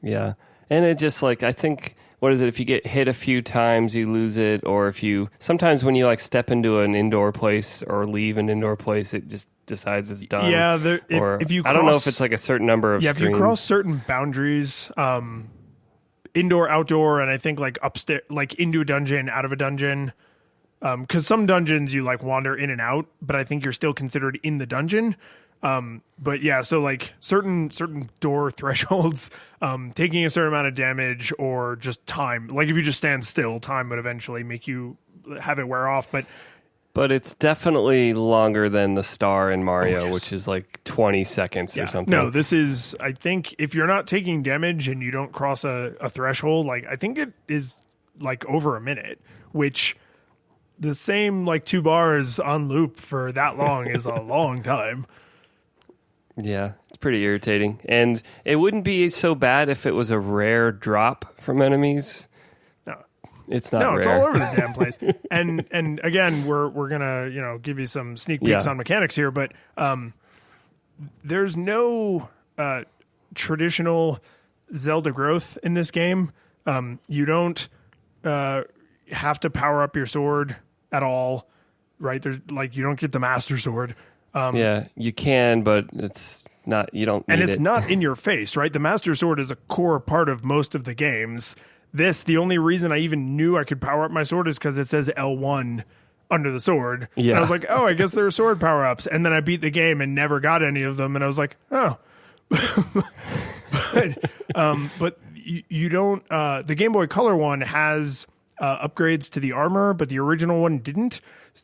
Yeah. And it just like, I think, what is it? If you get hit a few times, you lose it. Or if you, sometimes when you like step into an indoor place or leave an indoor place, it just decides it's done. Yeah, or if you I don't know cross- if it's like a certain number of Yeah, if screens. you cross certain boundaries, indoor, outdoor, and I think like upstairs, like into a dungeon, out of a dungeon, because some dungeons you like wander in and out, but I think you're still considered in the dungeon. But yeah, so like certain door thresholds, taking a certain amount of damage or just time, like if you just stand still, time would eventually make you have it wear off. But it's definitely longer than the star in Mario, yes. which is like 20 seconds or something. No, this is, I think if you're not taking damage and you don't cross a threshold, like I think it is like over a minute, which the same like 2 bars on loop for that long is a long time. Yeah, it's pretty irritating. And it wouldn't be so bad if it was a rare drop from enemies. No. It's not No, rare. it's all over the damn place. And again, we're gonna give you some sneak peeks on mechanics here, but there's no traditional Zelda growth in this game. You don't have to power up your sword at all, right? There's like you don't get the Master Sword. Yeah, you can, but it's not. You don't. And need it's it. not in your face, right? The Master Sword is a core part of most of the games. The only reason I even knew I could power up my sword is because it says L1 under the sword. Yeah. And I was like, oh, I guess there are sword power ups. And then I beat the game and never got any of them. And I was like, oh. but you don't. The Game Boy Color one has upgrades to the armor, but the original one didn't.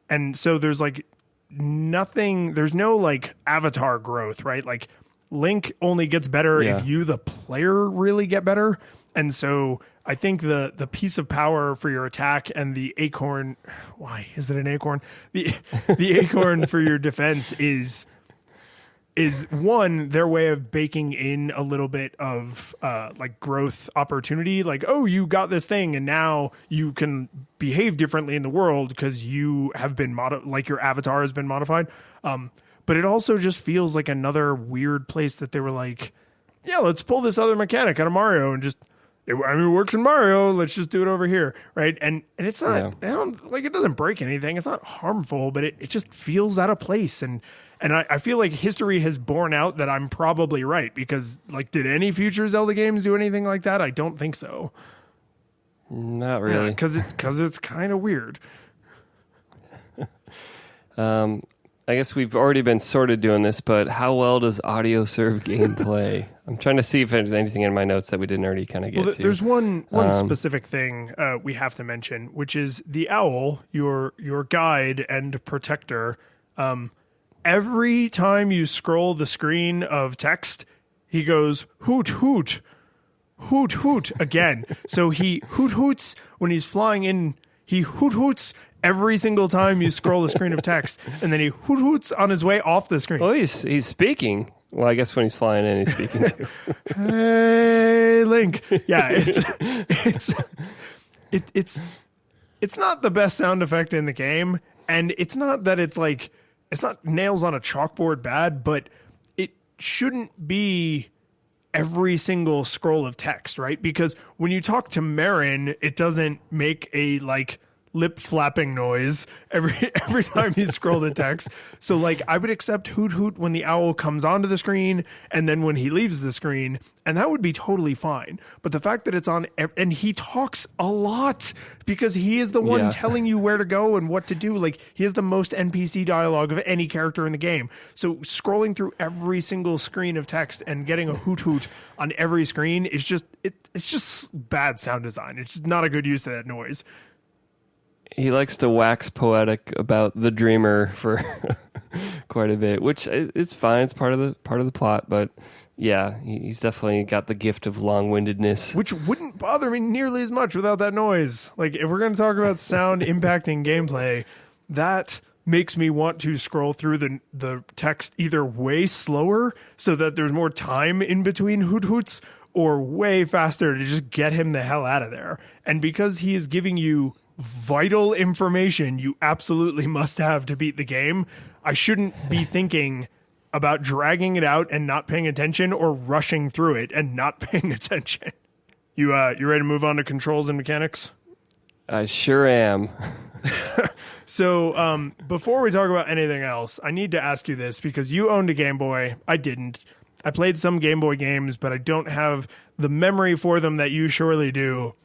And so there's like nothing. There's no like avatar growth, right? Like Link only gets better if you, the player, really get better. And so I think the piece of power for your attack and the acorn, why is it an acorn? The acorn for your defense is one, their way of baking in a little bit of like growth opportunity. Like, oh, you got this thing and now you can behave differently in the world because you have been like your avatar has been modified. But it also just feels like another weird place that they were like, yeah, let's pull this other mechanic out of Mario and just, it works in Mario. Let's just do it over here, right? And it's not, I don't, like, it doesn't break anything. It's not harmful, but it just feels out of place. And I feel like history has borne out that I'm probably right because, like, did any future Zelda games do anything like that? I don't think so. Not really. Because it's kind of weird. I guess we've already been sort of doing this, but how well does audio serve gameplay? I'm trying to see if there's anything in my notes that we didn't already kind of get to. There's one specific thing we have to mention, which is the owl, your guide and protector. Every time you scroll the screen of text, he goes hoot hoot, hoot hoot again. So he hoot hoots when he's flying in. He hoot hoots every single time you scroll the screen of text, and then he hoot hoots on his way off the screen. Oh, he's speaking. Well, I guess when he's flying in, he's speaking too. Hey, Link. Yeah, it's not the best sound effect in the game, and it's not that it's like it's not nails on a chalkboard bad, but it shouldn't be every single scroll of text, right? Because when you talk to Marin, it doesn't make a like lip flapping noise every time you scroll the text. So like I would accept hoot hoot when the owl comes onto the screen and then when he leaves the screen, and that would be totally fine. But the fact that it's on and he talks a lot because he is the one telling you where to go and what to do. Like he has the most NPC dialogue of any character in the game. So scrolling through every single screen of text and getting a hoot hoot on every screen is just it's just bad sound design. It's just not a good use of that noise. He likes to wax poetic about the dreamer for quite a bit, which it's fine. It's part of the plot, but yeah, he's definitely got the gift of long-windedness, which wouldn't bother me nearly as much without that noise. Like if we're going to talk about sound impacting gameplay, that makes me want to scroll through the text either way slower so that there's more time in between hoot hoots, or way faster to just get him the hell out of there. And because he is giving you vital information you absolutely must have to beat the game, I shouldn't be thinking about dragging it out and not paying attention, or rushing through it and not paying attention. You ready to move on to controls and mechanics? I sure am. So before we talk about anything else, I need to ask you this because you owned a Game Boy. I didn't. I played some Game Boy games, but I don't have the memory for them that you surely do.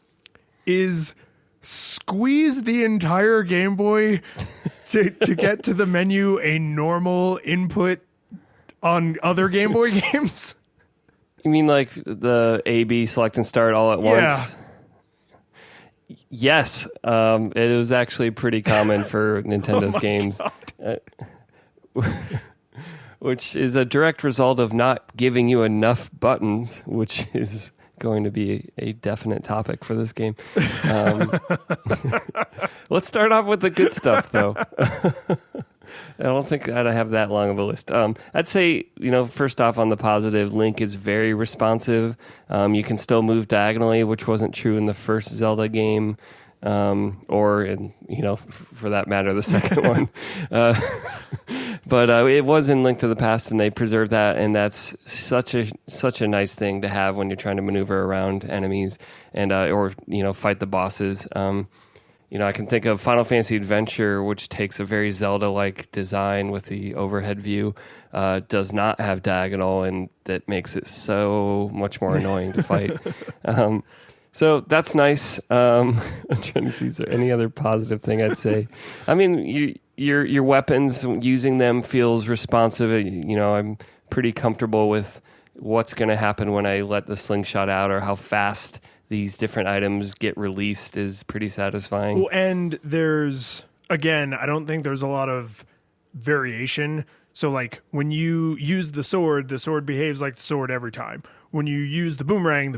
Is squeeze the entire Game Boy to get to the menu a normal input on other Game Boy games? You mean like the A, B, select and start all at once? Yes. It was actually pretty common for Nintendo's games. Which is a direct result of not giving you enough buttons, which is going to be a definite topic for this game. Let's start off with the good stuff, though. I don't think I'd have that long of a list. I'd say, first off on the positive, Link is very responsive. You can still move diagonally, which wasn't true in the first Zelda game. Or in, for that matter, the second one. But it was in Link to the Past, and they preserved that, and that's such a nice thing to have when you're trying to maneuver around enemies and or fight the bosses. I can think of Final Fantasy Adventure, which takes a very Zelda-like design with the overhead view, does not have diagonal, and that makes it so much more annoying to fight. So that's nice. I'm trying to see, is there any other positive thing I'd say? I mean, your weapons, using them feels responsive. I'm pretty comfortable with what's going to happen when I let the slingshot out, or how fast these different items get released is pretty satisfying. Well, and I don't think there's a lot of variation. So like when you use the sword behaves like the sword every time. When you use the boomerang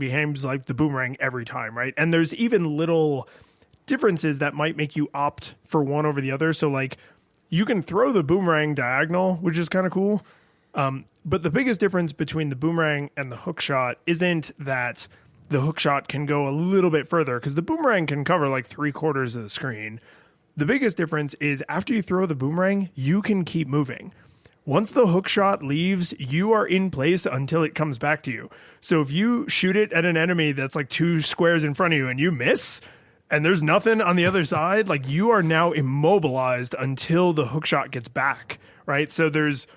behaves like the boomerang every time, right? And there's even little differences that might make you opt for one over the other. So like you can throw the boomerang diagonal, which is kind of cool. But the biggest difference between the boomerang and the hook shot isn't that the hook shot can go a little bit further, because the boomerang can cover like 3/4 of the screen. The biggest difference is after you throw the boomerang, you can keep moving. Once the hook shot leaves, you are in place until it comes back to you. So if you shoot it at an enemy that's like 2 squares in front of you and you miss, and there's nothing on the other side, like you are now immobilized until the hook shot gets back, right? So there's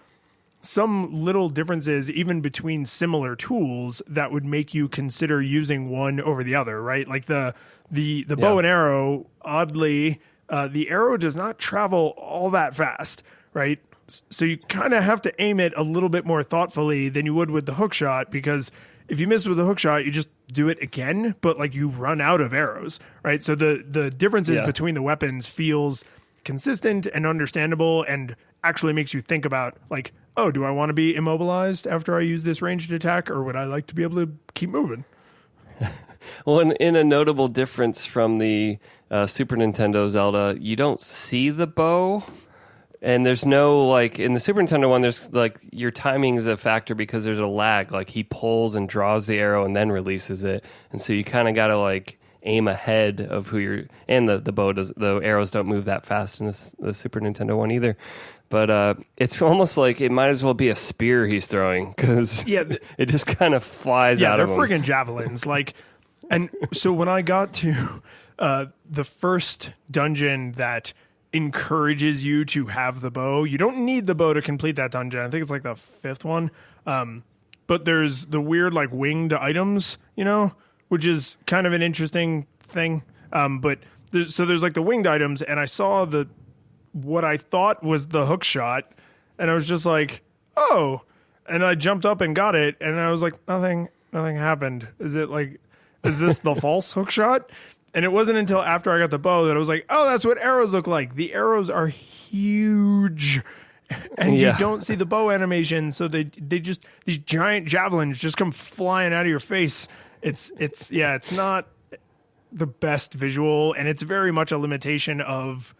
some little differences even between similar tools that would make you consider using one over the other, right? Like the bow and arrow, oddly, the arrow does not travel all that fast, right? So you kind of have to aim it a little bit more thoughtfully than you would with the hook shot, because if you miss with the hook shot, you just do it again, but like you run out of arrows, right? So the differences between the weapons feels consistent and understandable, and actually makes you think about like, oh, do I want to be immobilized after I use this ranged attack, or would I like to be able to keep moving? Well, in a notable difference from the Super Nintendo Zelda, you don't see the bow. And there's no, like, in the Super Nintendo one, there's, like, your timing is a factor because there's a lag. Like, he pulls and draws the arrow and then releases it. And so you kind of got to, like, aim ahead of who you're... And the arrows don't move that fast in the Super Nintendo one either. But it's almost like it might as well be a spear he's throwing, because it just kind of flies out of him. Yeah, they're friggin' javelins. Like, and so when I got to the first dungeon that encourages you to have the bow. You don't need the bow to complete that dungeon. I think it's like the 5th one. But there's the weird like winged items, which is kind of an interesting thing. But there's like the winged items, and I saw what I thought was the hook shot, and I was just like, oh, and I jumped up and got it, and I was like, nothing happened. Is this the false hook shot? And it wasn't until after I got the bow that I was like, oh, that's what arrows look like. The arrows are huge, and you don't see the bow animation. So they just, these giant javelins just come flying out of your face. It's not the best visual, and it's very much a limitation of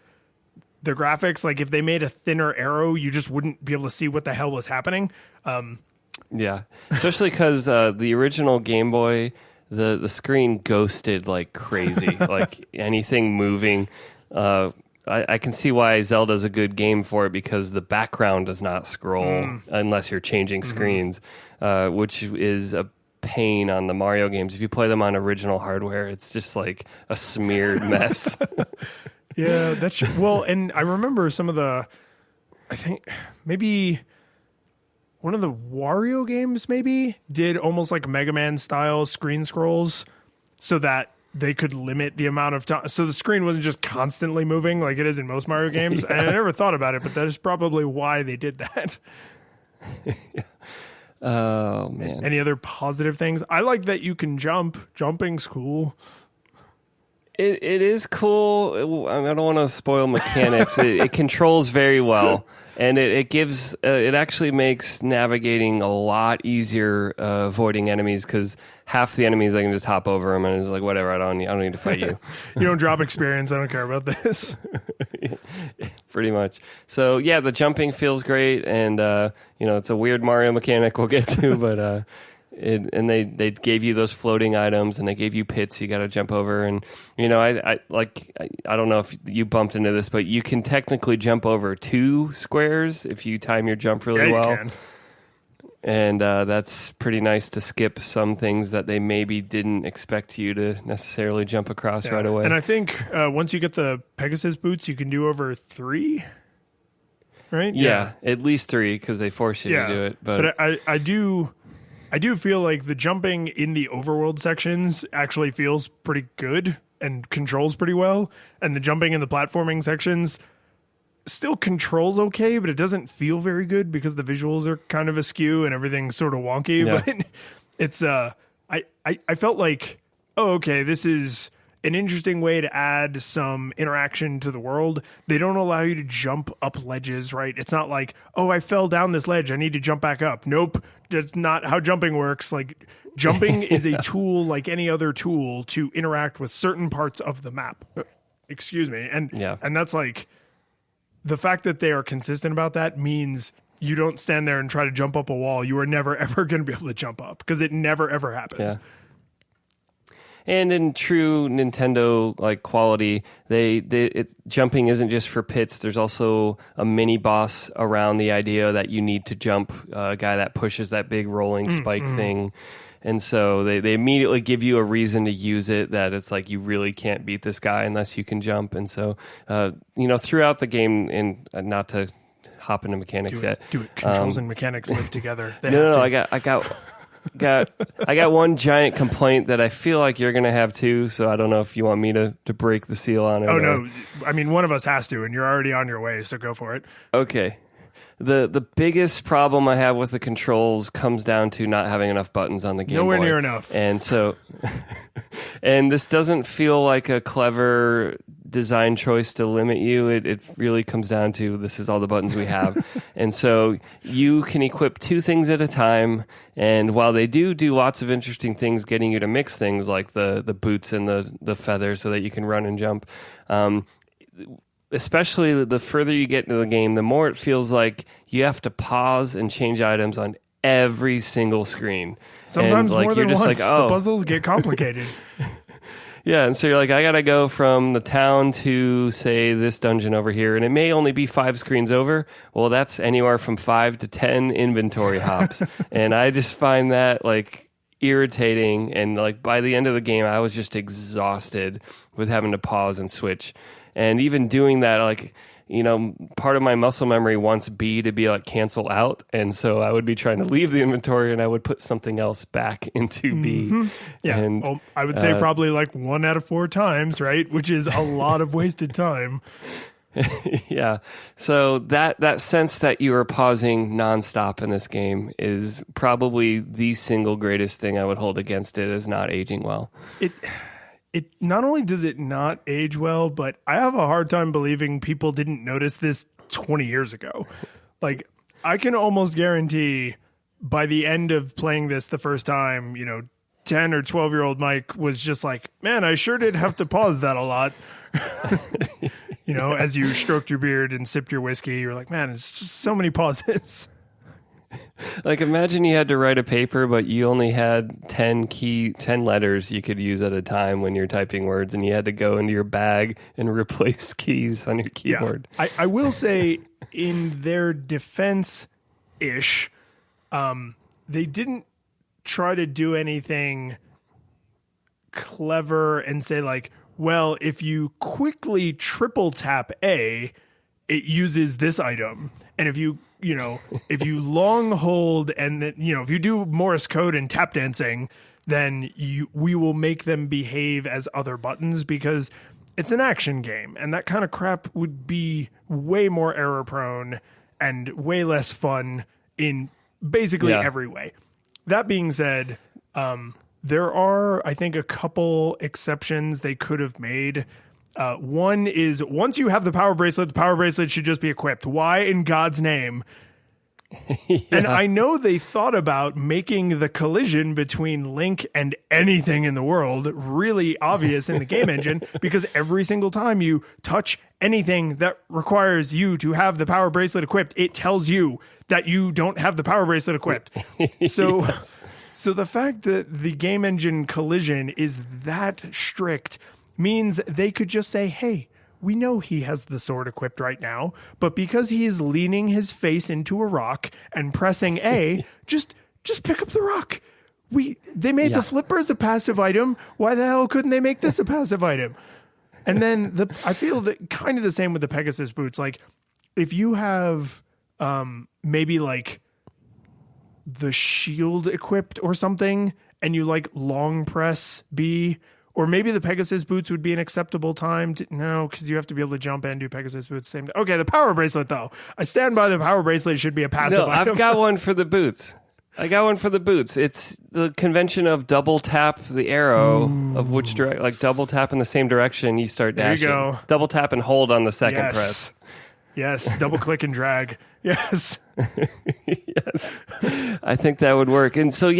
the graphics. Like if they made a thinner arrow, you just wouldn't be able to see what the hell was happening. Yeah, especially because the original Game Boy, the screen ghosted like crazy. Like anything moving, I can see why Zelda's a good game for it, because the background does not scroll unless you're changing screens, which is a pain on the Mario games. If you play them on original hardware, it's just like a smeared mess. Yeah, that's well, and I remember some of the, I think maybe one of the Wario games maybe did almost like Mega Man style screen scrolls so that they could limit the amount of time. So the screen wasn't just constantly moving like it is in most Mario games. And I never thought about it, but that is probably why they did that. Oh man. Any other positive things? I like that you can jump. Jumping's cool. It is cool. I don't want to spoil mechanics. It controls very well, and it gives it actually makes navigating a lot easier, avoiding enemies, because half the enemies I can just hop over them and it's like whatever. I don't need to fight you. You don't drop experience. I don't care about this. Pretty much. So yeah, the jumping feels great, and it's a weird Mario mechanic we'll get to, but. They gave you those floating items, and they gave you pits you got to jump over. And I don't know if you bumped into this, but you can technically jump over 2 squares if you time your jump really well. Can. And that's pretty nice to skip some things that they maybe didn't expect you to necessarily jump across right away. And I think once you get the Pegasus boots, you can do over 3. Right? Yeah, at least 3 because they force you to do it. But I do feel like the jumping in the overworld sections actually feels pretty good and controls pretty well. And the jumping in the platforming sections still controls okay, but it doesn't feel very good because the visuals are kind of askew and everything's sort of wonky. Yeah. But it's I felt like, oh, okay, this is an interesting way to add some interaction to the world. They don't allow you to jump up ledges, right? It's not like, oh, I fell down this ledge, I need to jump back up. Nope, that's not how jumping works. Like, jumping is a tool like any other tool to interact with certain parts of the map. Excuse me. And that's like, the fact that they are consistent about that means you don't stand there and try to jump up a wall. You are never, ever going to be able to jump up because it never, ever happens. Yeah. And in true Nintendo quality, jumping isn't just for pits. There's also a mini boss around the idea that you need to jump, a guy that pushes that big rolling spike thing. And so they immediately give you a reason to use it, that it's like you really can't beat this guy unless you can jump. And so, throughout the game, and not to hop into mechanics yet. Do it. Controls and mechanics live together. No, I got one giant complaint that I feel like you're going to have too, so I don't know if you want me to break the seal on it. Oh, no. I mean, one of us has to, and you're already on your way, so go for it. Okay. The biggest problem I have with the controls comes down to not having enough buttons on the Game Boy. Nowhere near enough. And so, and this doesn't feel like a clever design choice to limit you. It really comes down to, this is all the buttons we have. And so you can equip 2 things at a time. And while they do lots of interesting things, getting you to mix things like the boots and the feather so that you can run and jump, especially the further you get into the game, the more it feels like you have to pause and change items on every single screen. Sometimes and, more than you're just once. the puzzles get complicated. Yeah, and so you're like, I got to go from the town to, say, this dungeon over here, and it may only be 5 screens over. Well, that's anywhere from 5 to 10 inventory hops. And I just find that, irritating, and, by the end of the game, I was just exhausted with having to pause and switch. And even doing that, part of my muscle memory wants B to be cancel out. And so I would be trying to leave the inventory and I would put something else back into B. Mm-hmm. Yeah. And, I would say probably 1 out of 4 times, right? Which is a lot of wasted time. Yeah. So that sense that you are pausing nonstop in this game is probably the single greatest thing I would hold against it as not aging well. It not only does it not age well, but I have a hard time believing people didn't notice this 20 years ago. I can almost guarantee by the end of playing this the first time, 10 or 12-year-old Mike was just like, man, I sure did have to pause that a lot. As you stroked your beard and sipped your whiskey, you're like, man, it's just so many pauses. Imagine you had to write a paper, but you only had 10 letters you could use at a time when you're typing words, and you had to go into your bag and replace keys on your keyboard. Yeah. I will say, in their defense-ish, they didn't try to do anything clever and say well, if you quickly triple tap A, it uses this item. And if you long hold and then, if you do Morse code and tap dancing, then we will make them behave as other buttons because it's an action game. And that kind of crap would be way more error prone and way less fun in basically every way. That being said, there are, I think, a couple exceptions they could have made. One is once you have the power bracelet should just be equipped. Why in God's name? And I know they thought about making the collision between Link and anything in the world really obvious in the game engine, because every single time you touch anything that requires you to have the power bracelet equipped, it tells you that you don't have the power bracelet equipped. So, so the fact that the game engine collision is that strict means they could just say, hey, we know he has the sword equipped right now, but because he is leaning his face into a rock and pressing A, just pick up the rock. They made the flipper as a passive item. Why the hell couldn't they make this a passive item? And then I feel that kind of the same with the Pegasus boots. Like if you have maybe like the shield equipped or something, and you like long press B. Or maybe the Pegasus boots would be an acceptable time. No, because you have to be able to jump and do Pegasus boots same time. Okay, the power bracelet, though. I stand by the power bracelet should be a passive item. I've got one for the boots. It's the convention of double tap the arrow of which direction, like double tap in the same direction you start dashing. There you go. Double tap and hold on the second press. Yes, double click and drag. Yes. Yes. I think that would work. And so,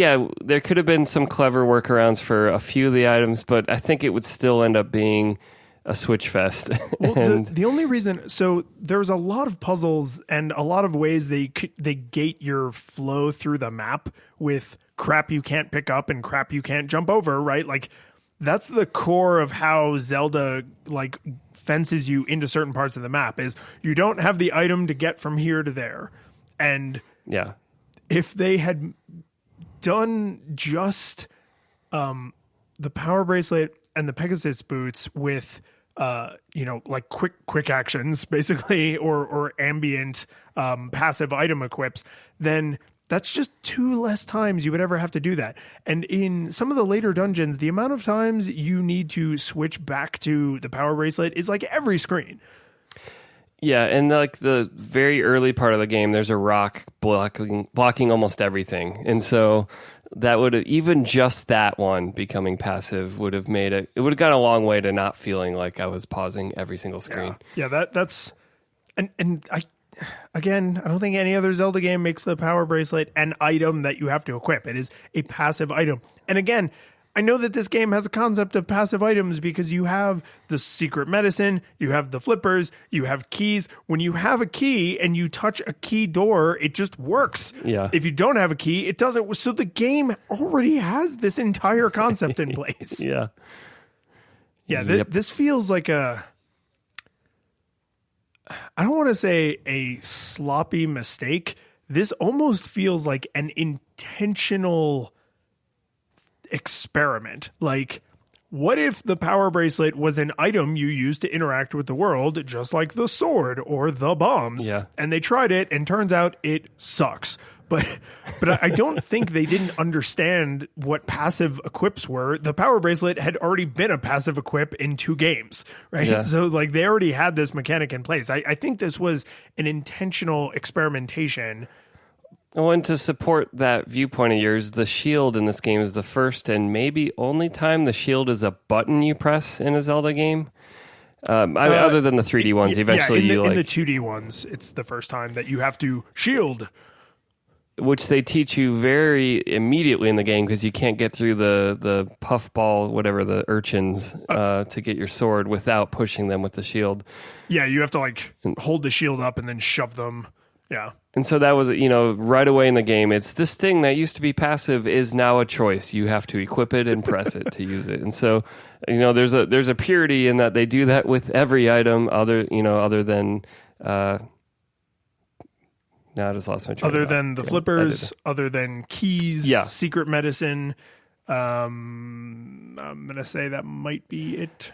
there could have been some clever workarounds for a few of the items, but I think it would still end up being a switch fest. Well, the only reason, so there's a lot of puzzles and a lot of ways they gate your flow through the map with crap you can't pick up and crap you can't jump over, right? Like that's the core of how Zelda like fences you into certain parts of the map is you don't have the item to get from here to there. And if they had done just the power bracelet and the Pegasus boots with like quick actions basically or ambient passive item equips, then that's just 2 less times you would ever have to do that. And in some of the later dungeons, the amount of times you need to switch back to the power bracelet is like every screen. Yeah, and like the very early part of the game, there's a rock blocking almost everything. And so that would have, even just that one becoming passive would have made it would have gone a long way to not feeling like I was pausing every single screen. Yeah, that's and I don't think any other Zelda game makes the power bracelet an item that you have to equip. It is a passive item. And again, I know that this game has a concept of passive items because you have the secret medicine, you have the flippers, you have keys. When you have a key and you touch a key door, it just works. Yeah. If you don't have a key, it doesn't. So the game already has this entire concept in place. Yeah. Yeah, this feels like I don't want to say a sloppy mistake. This almost feels like an intentional experiment. Like, what if the power bracelet was an item you use to interact with the world, just like the sword or the bombs? Yeah. And they tried it, and turns out it sucks. But I don't think they didn't understand what passive equips were. The power bracelet had already been a passive equip in 2 games, right? Yeah. So like they already had this mechanic in place. I think this was an intentional experimentation. Oh, and to support that viewpoint of yours, the shield in this game is the first and maybe only time the shield is a button you press in a Zelda game. Other than the 3D ones, eventually in the 2D ones, it's the first time that you have to shield. Which they teach you very immediately in the game because you can't get through the puffball, whatever, the urchins, to get your sword without pushing them with the shield. Yeah, you have to like hold the shield up and then shove them. Yeah. And so that was, right away in the game, it's this thing that used to be passive is now a choice. You have to equip it and press it to use it. And so, there's a purity in that they do that with every item other than... No, I just lost my train of thought. Other than the flippers, other than keys, secret medicine. I'm going to say that might be it.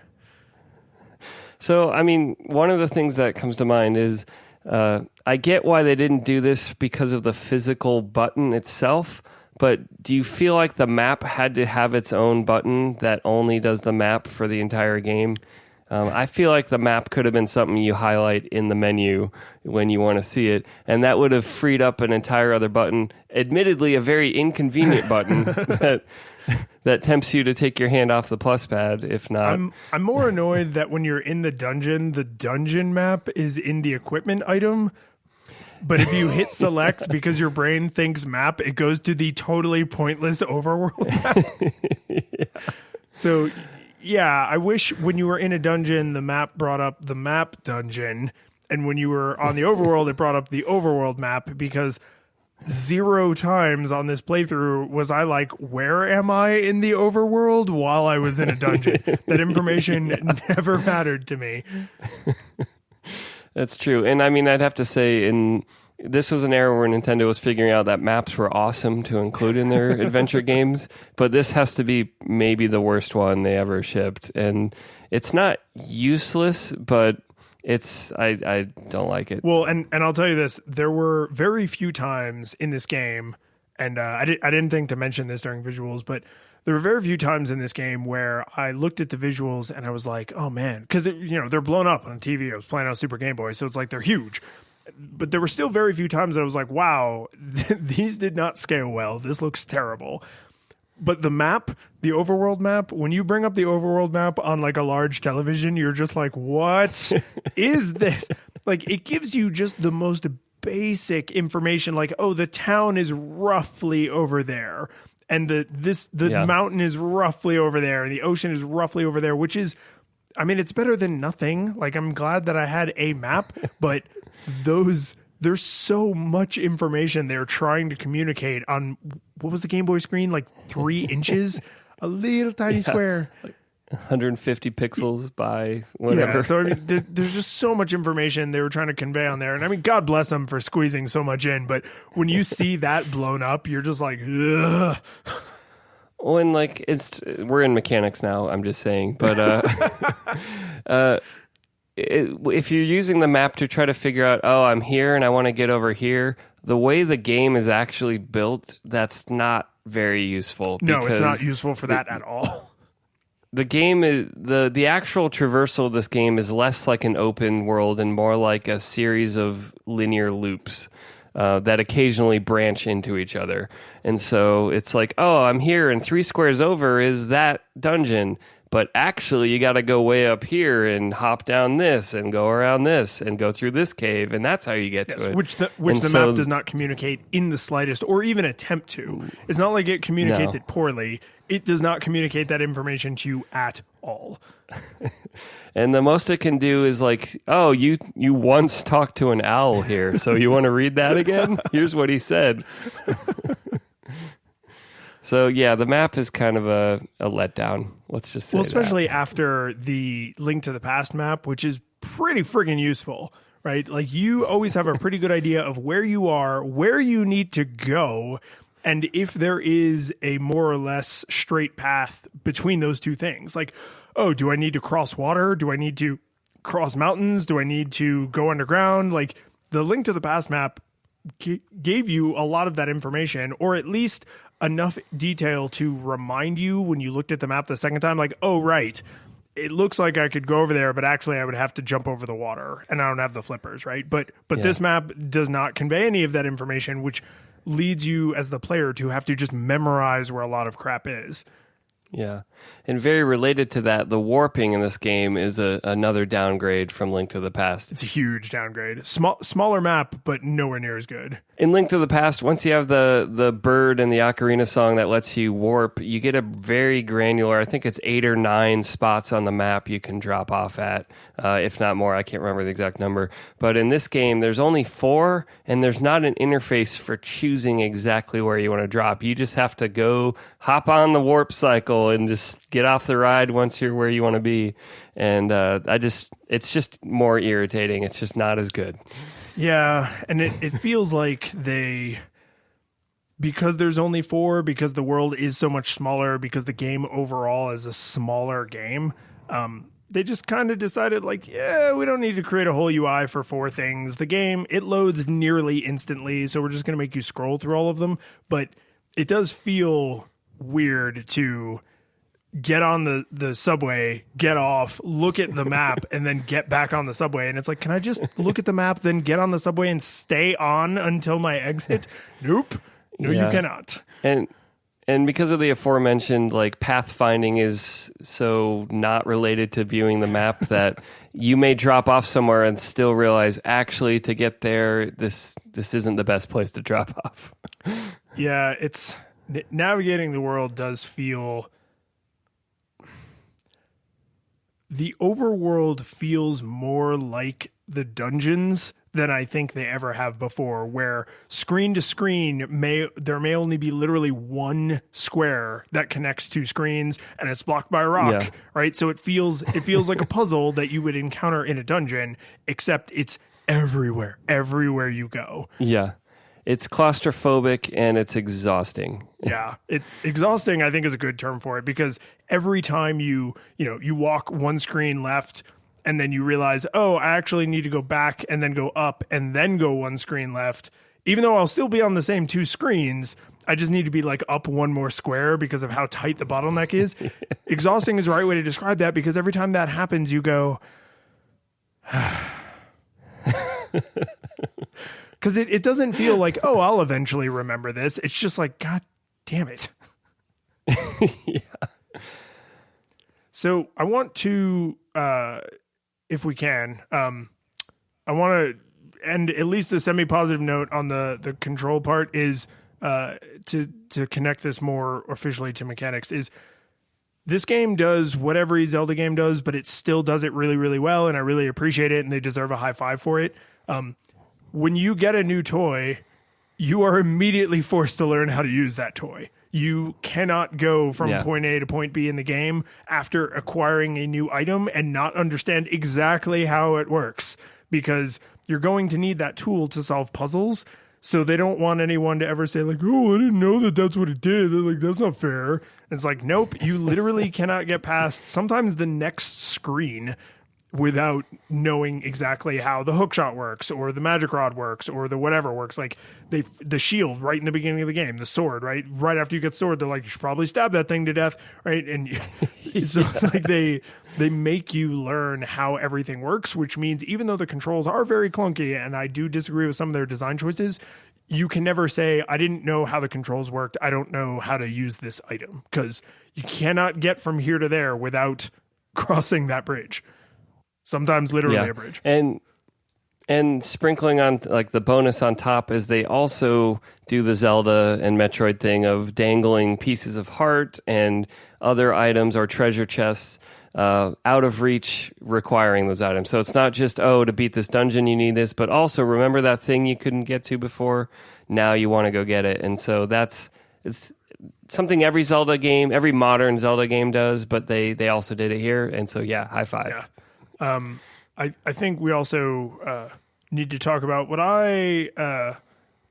So, I mean, one of the things that comes to mind is I get why they didn't do this because of the physical button itself, but do you feel like the map had to have its own button that only does the map for the entire game? I feel like the map could have been something you highlight in the menu when you want to see it, and that would have freed up an entire other button, admittedly a very inconvenient button that tempts you to take your hand off the plus pad, if not. I'm more annoyed that when you're in the dungeon map is in the equipment item. But if you hit select because your brain thinks map, it goes to the totally pointless overworld map. Yeah. So, yeah, I wish when you were in a dungeon, the map brought up the map dungeon. And when you were on the overworld, it brought up the overworld map, because 0 times on this playthrough was I like, where am I in the overworld while I was in a dungeon? That information never mattered to me. That's true. And I mean, I'd have to say this was an era where Nintendo was figuring out that maps were awesome to include in their adventure games, but this has to be maybe the worst one they ever shipped. And it's not useless, but I don't like it. Well, and I'll tell you this, there were very few times in this game, and I didn't think to mention this during visuals, but there were very few times in this game where I looked at the visuals and I was like, oh man, because they're blown up on TV. I was playing on Super Game Boy, so it's like they're huge. But there were still very few times that I was like, wow, these did not scale well. This looks terrible. But the map, the overworld map, when you bring up the overworld map on like a large television, you're just like, what is this? Like, it gives you just the most basic information, like, oh, the town is roughly over there. And the mountain is roughly over there, and the ocean is roughly over there, which is, I mean, it's better than nothing. Like, I'm glad that I had a map, but there's so much information they're trying to communicate on, what was the Game Boy screen? Like 3 inches? A little tiny square. 150 pixels by whatever. Yeah, so I mean, there's just so much information they were trying to convey on there. And I mean, God bless them for squeezing so much in. But when you see that blown up, you're just like, ugh. Well, and like, we're in mechanics now, I'm just saying. But if you're using the map to try to figure out, oh, I'm here and I want to get over here, the way the game is actually built, that's not very useful. No, it's not useful for that at all. The game is the actual traversal of this game is less like an open world and more like a series of linear loops that occasionally branch into each other. And so it's like, oh, I'm here, and 3 squares over is that dungeon. But actually, you got to go way up here and hop down this and go around this and go through this cave, and that's how you get to it. Which the map does not communicate in the slightest, or even attempt to. It's not like it communicates it poorly. It does not communicate that information to you at all. And the most it can do is like, oh, you once talked to an owl here, so you want to read that again? Here's what he said. So, yeah, the map is kind of a letdown. Let's just say especially after the Link to the Past map, which is pretty friggin' useful, right? Like, you always have a pretty good idea of where you are, where you need to go, and if there is a more or less straight path between those two things. Like, oh, do I need to cross water? Do I need to cross mountains? Do I need to go underground? Like, the Link to the Past map gave you a lot of that information, or at least enough detail to remind you when you looked at the map the second time, like, oh, right, it looks like I could go over there, but actually I would have to jump over the water, and I don't have the flippers, right? But this map does not convey any of that information, which leads you as the player to have to just memorize where a lot of crap is. Yeah. And very related to that, the warping in this game is another downgrade from Link to the Past. It's a huge downgrade. Smaller map, but nowhere near as good. In Link to the Past, once you have the bird and the ocarina song that lets you warp, you get a very granular, I think it's 8 or 9 spots on the map you can drop off at, if not more. I can't remember the exact number. But in this game, there's only 4, and there's not an interface for choosing exactly where you want to drop. You just have to go hop on the warp cycle and just get off the ride once you're where you want to be. And it's just more irritating. It's just not as good. Yeah, and it feels like because there's only 4, because the world is so much smaller, because the game overall is a smaller game, they just kind of decided like, yeah, we don't need to create a whole UI for 4 things. The game, it loads nearly instantly, so we're just going to make you scroll through all of them. But it does feel weird to get on the subway, get off, look at the map, and then get back on the subway. And it's like, can I just look at the map, then get on the subway and stay on until my exit? Nope. No, you cannot. And because of the aforementioned, like, pathfinding is so not related to viewing the map that you may drop off somewhere and still realize, actually, to get there, this isn't the best place to drop off. Yeah, it's navigating the world does feel. The overworld feels more like the dungeons than I think they ever have before, where screen to screen there may only be literally one square that connects 2 screens and it's blocked by a rock, right? So it feels like a puzzle that you would encounter in a dungeon, except it's everywhere you go. Yeah. It's claustrophobic and it's exhausting. Yeah, exhausting I think is a good term for it, because every time you walk one screen left and then you realize, oh, I actually need to go back and then go up and then go one screen left, even though I'll still be on the same 2 screens, I just need to be like up one more square because of how tight the bottleneck is. Exhausting is the right way to describe that, because every time that happens, you go, because it doesn't feel like, oh, I'll eventually remember this. It's just like, God damn it. Yeah. So I want to, if we can, I want to end at least a semi-positive note on the control part is to connect this more officially to mechanics is this game does what every Zelda game does, but it still does it really, really well, and I really appreciate it, and they deserve a high five for it. When you get a new toy, you are immediately forced to learn how to use that toy. You cannot go from point A to point B in the game after acquiring a new item and not understand exactly how it works, because you're going to need that tool to solve puzzles. So they don't want anyone to ever say like, oh, I didn't know that's what it did. They're like, that's not fair. It's like, nope, you literally cannot get past sometimes the next screen without knowing exactly how the hookshot works or the magic rod works or the whatever works. Like the shield right in the beginning of the game, the sword, right after you get sword, they're like, you should probably stab that thing to death, right? And so like they make you learn how everything works, which means even though the controls are very clunky, and I do disagree with some of their design choices, you can never say, I didn't know how the controls worked, I don't know how to use this item, because you cannot get from here to there without crossing that bridge. Sometimes literally a bridge. And sprinkling on like the bonus on top is they also do the Zelda and Metroid thing of dangling pieces of heart and other items or treasure chests out of reach, requiring those items. So it's not just, oh, to beat this dungeon you need this, but also remember that thing you couldn't get to before? Now you want to go get it. And so it's something every Zelda game, every modern Zelda game does, but they also did it here. And so, high five. Yeah. I think we also need to talk about what I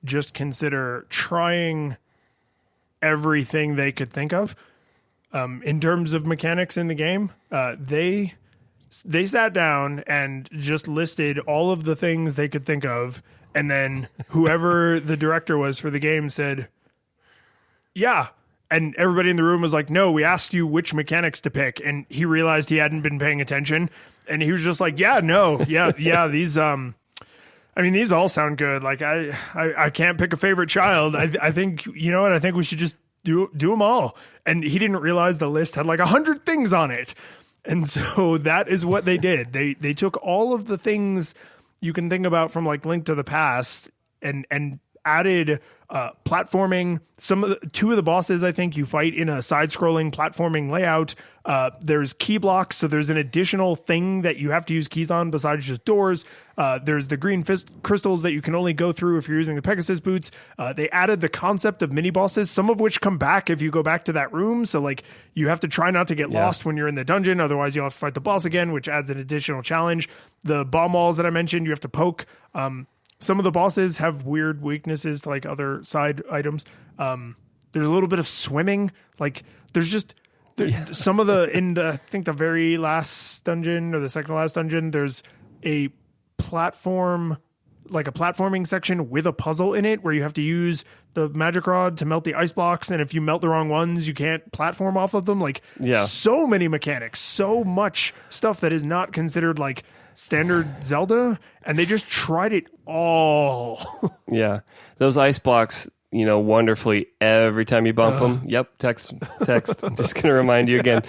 just consider trying everything they could think of in terms of mechanics in the game. They sat down and just listed all of the things they could think of, and then whoever the director was for the game said, yeah. And everybody in the room was like, no, we asked you which mechanics to pick. And he realized he hadn't been paying attention. And he was just like, these, these all sound good. Like I can't pick a favorite child. I think, you know what? I think we should just do them all. And he didn't realize the list had like 100 things on it. And so that is what they did. They took all of the things you can think about from like Link to the Past and added platforming. Two of the bosses, I think, you fight in a side-scrolling platforming layout. There's key blocks, so there's an additional thing that you have to use keys on besides just doors. There's the green crystals that you can only go through if you're using the Pegasus boots. They added the concept of mini bosses, some of which come back if you go back to that room. So like you have to try not to get lost when you're in the dungeon, otherwise you'll have to fight the boss again, which adds an additional challenge. The bomb walls that I mentioned, you have to poke. Some of the bosses have weird weaknesses to like other side items. There's a little bit of swimming. Like there's just Some of I think the very last dungeon or the second to last dungeon, there's a platform, like a platforming section with a puzzle in it where you have to use the magic rod to melt the ice blocks. And if you melt the wrong ones, you can't platform off of them. Like so many mechanics, so much stuff that is not considered like standard Zelda. And they just tried it all. Yeah. Those ice blocks, wonderfully every time you bump them. Yep. Text. I'm just going to remind you again.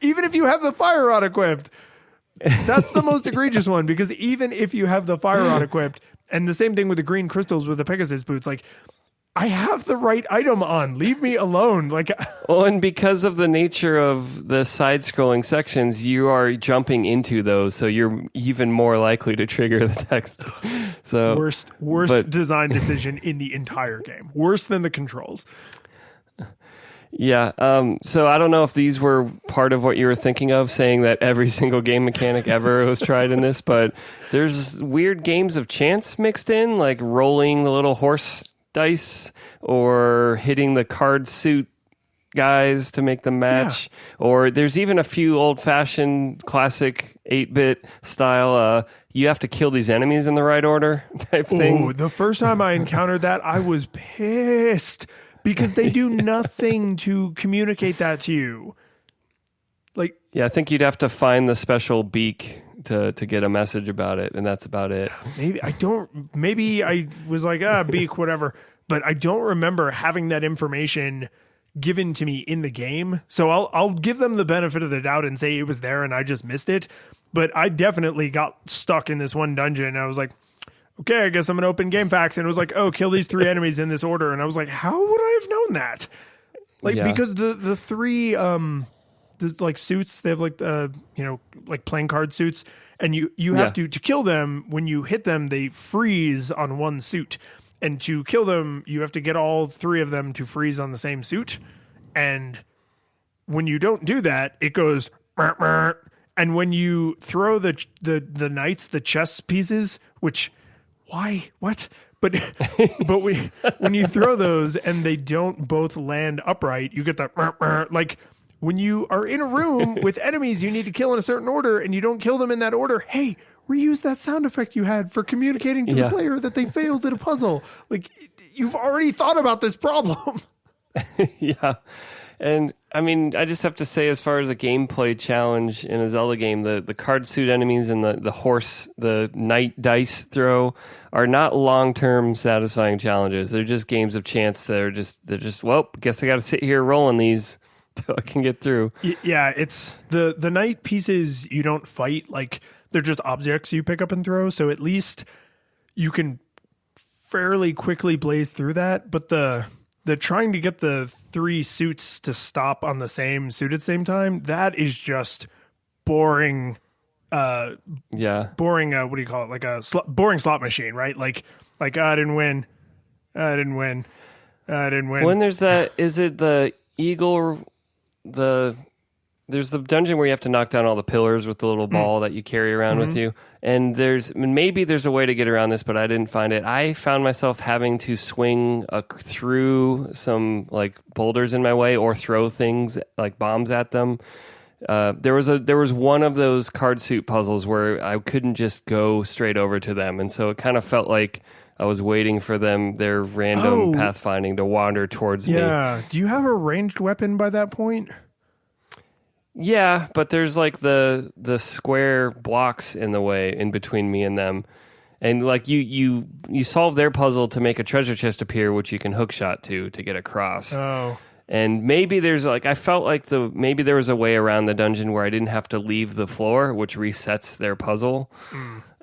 Even if you have the fire rod equipped. That's the most egregious one, because even if you have the fire rod equipped, and the same thing with the green crystals with the Pegasus boots, like, I have the right item on. Leave me alone. Like, and because of the nature of the side-scrolling sections, you are jumping into those, so you're even more likely to trigger the text. So worst design decision in the entire game. Worse than the controls. Yeah. So I don't know if these were part of what you were thinking of, saying that every single game mechanic ever was tried in this, but there's weird games of chance mixed in, like rolling the little horse dice or hitting the card suit guys to make them match. Yeah. Or there's even a few old-fashioned classic 8-bit style, you have to kill these enemies in the right order type thing. Oh, the first time I encountered that, I was pissed. Because they do nothing to communicate that to you. Like, yeah, I think you'd have to find the special beak to get a message about it, and that's about it. Maybe I was like, beak, whatever. But I don't remember having that information given to me in the game. So I'll give them the benefit of the doubt and say it was there and I just missed it. But I definitely got stuck in this one dungeon. And I was like, okay, I guess I'm going to open game facts. And it was like, oh, kill these 3 enemies in this order. And I was like, how would I have known that? Like, because the 3, like suits, they have like, like playing card suits. And you have to kill them, when you hit them, they freeze on one suit. And to kill them, you have to get all 3 of them to freeze on the same suit. And when you don't do that, it goes, burr, burr. And when you throw the knights, the chess pieces, which... Why? What? But when you throw those and they don't both land upright, you get the like when you are in a room with enemies you need to kill in a certain order and you don't kill them in that order. Hey, reuse that sound effect you had for communicating to the player that they failed at a puzzle. Like, you've already thought about this problem. Yeah. And I mean, I just have to say, as far as a gameplay challenge in a Zelda game, the card suit enemies and the knight dice throw are not long-term satisfying challenges. They're just games of chance. They're just, well, guess I got to sit here rolling these till I can get through. Yeah, it's the knight pieces you don't fight. Like, they're just objects you pick up and throw. So at least you can fairly quickly blaze through that. But the trying to get the 3 suits to stop on the same suit at the same time, that is just boring. Boring. What do you call it? Like a boring slot machine, right? Like I didn't win. When there's that, is it the eagle? There's the dungeon where you have to knock down all the pillars with the little ball that you carry around with you. And maybe there's a way to get around this, but I didn't find it. I found myself having to swing through some like boulders in my way or throw things like bombs at them. There was one of those card suit puzzles where I couldn't just go straight over to them. And so it kind of felt like I was waiting for their random pathfinding to wander towards me. Yeah. Do you have a ranged weapon by that point? Yeah, but there's like the square blocks in the way in between me and them. And like you solve their puzzle to make a treasure chest appear, which you can hookshot to get across. Oh. And maybe there's like, I felt like maybe there was a way around the dungeon where I didn't have to leave the floor, which resets their puzzle.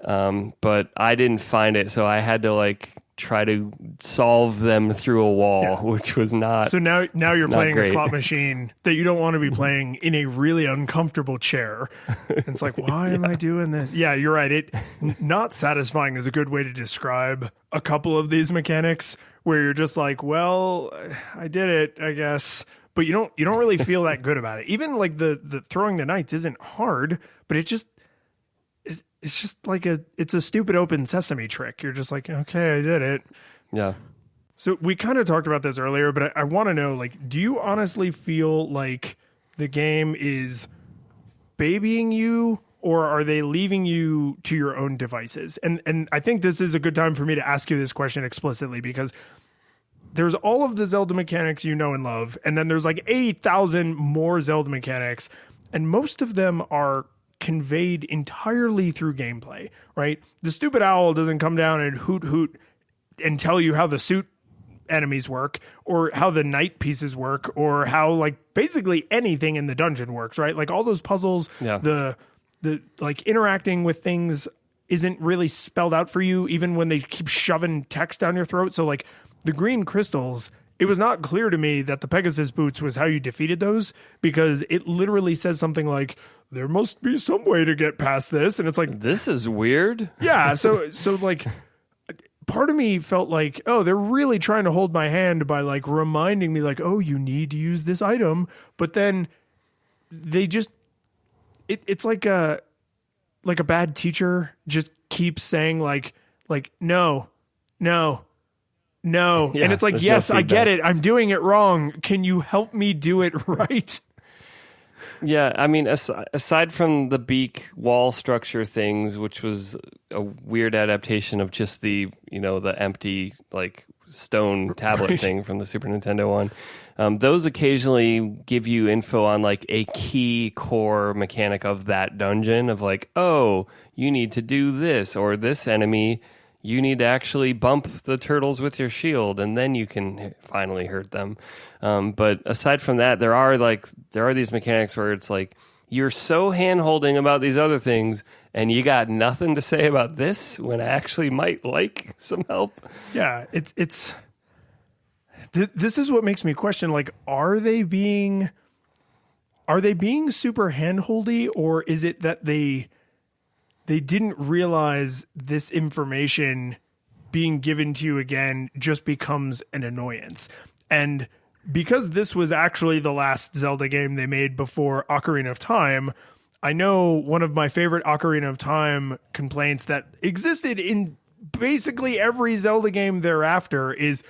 But I didn't find it, so I had to like try to solve them through a wall, which was not. So now you're playing great. A slot machine that you don't want to be playing in a really uncomfortable chair. And it's like, why am I doing this? Yeah, you're right. Not satisfying is a good way to describe a couple of these mechanics where you're just like, well, I did it, I guess. But you don't really feel that good about it. Even like the throwing the knights isn't hard, but it's just like it's a stupid open sesame trick. You're just like, okay, I did it. Yeah. So we kind of talked about this earlier, but I want to know, like, do you honestly feel like the game is babying you, or are they leaving you to your own devices? And I think this is a good time for me to ask you this question explicitly, because there's all of the Zelda mechanics you know and love, and then there's like 80,000 more Zelda mechanics, and most of them are conveyed entirely through gameplay, right? The stupid owl doesn't come down and hoot hoot and tell you how the suit enemies work, or how the knight pieces work, or how like basically anything in the dungeon works, right? Like all those puzzles, the like interacting with things isn't really spelled out for you, even when they keep shoving text down your throat. So like the green crystals, it was not clear to me that the Pegasus boots was how you defeated those, because it literally says something like, there must be some way to get past this. And it's like, this is weird. Yeah. So like, part of me felt like, oh, they're really trying to hold my hand by like reminding me like, oh, you need to use this item. But then they just, it's like a bad teacher just keeps saying like, no. Yeah, and it's like, yes, I get it. I'm doing it wrong. Can you help me do it right? Yeah, I mean, aside from the beak wall structure things, which was a weird adaptation of just the empty like stone tablet thing from the Super Nintendo one, those occasionally give you info on like a key core mechanic of that dungeon of like, oh, you need to do this, or this enemy, you need to actually bump the turtles with your shield, and then you can finally hurt them. But aside from that, there are these mechanics where it's like, you're so hand-holding about these other things, and you got nothing to say about this when I actually might like some help. Yeah, this is what makes me question, like, are they being super hand-holdy, or is it that they didn't realize this information being given to you again just becomes an annoyance? And because this was actually the last Zelda game they made before Ocarina of Time, I know one of my favorite Ocarina of Time complaints that existed in basically every Zelda game thereafter is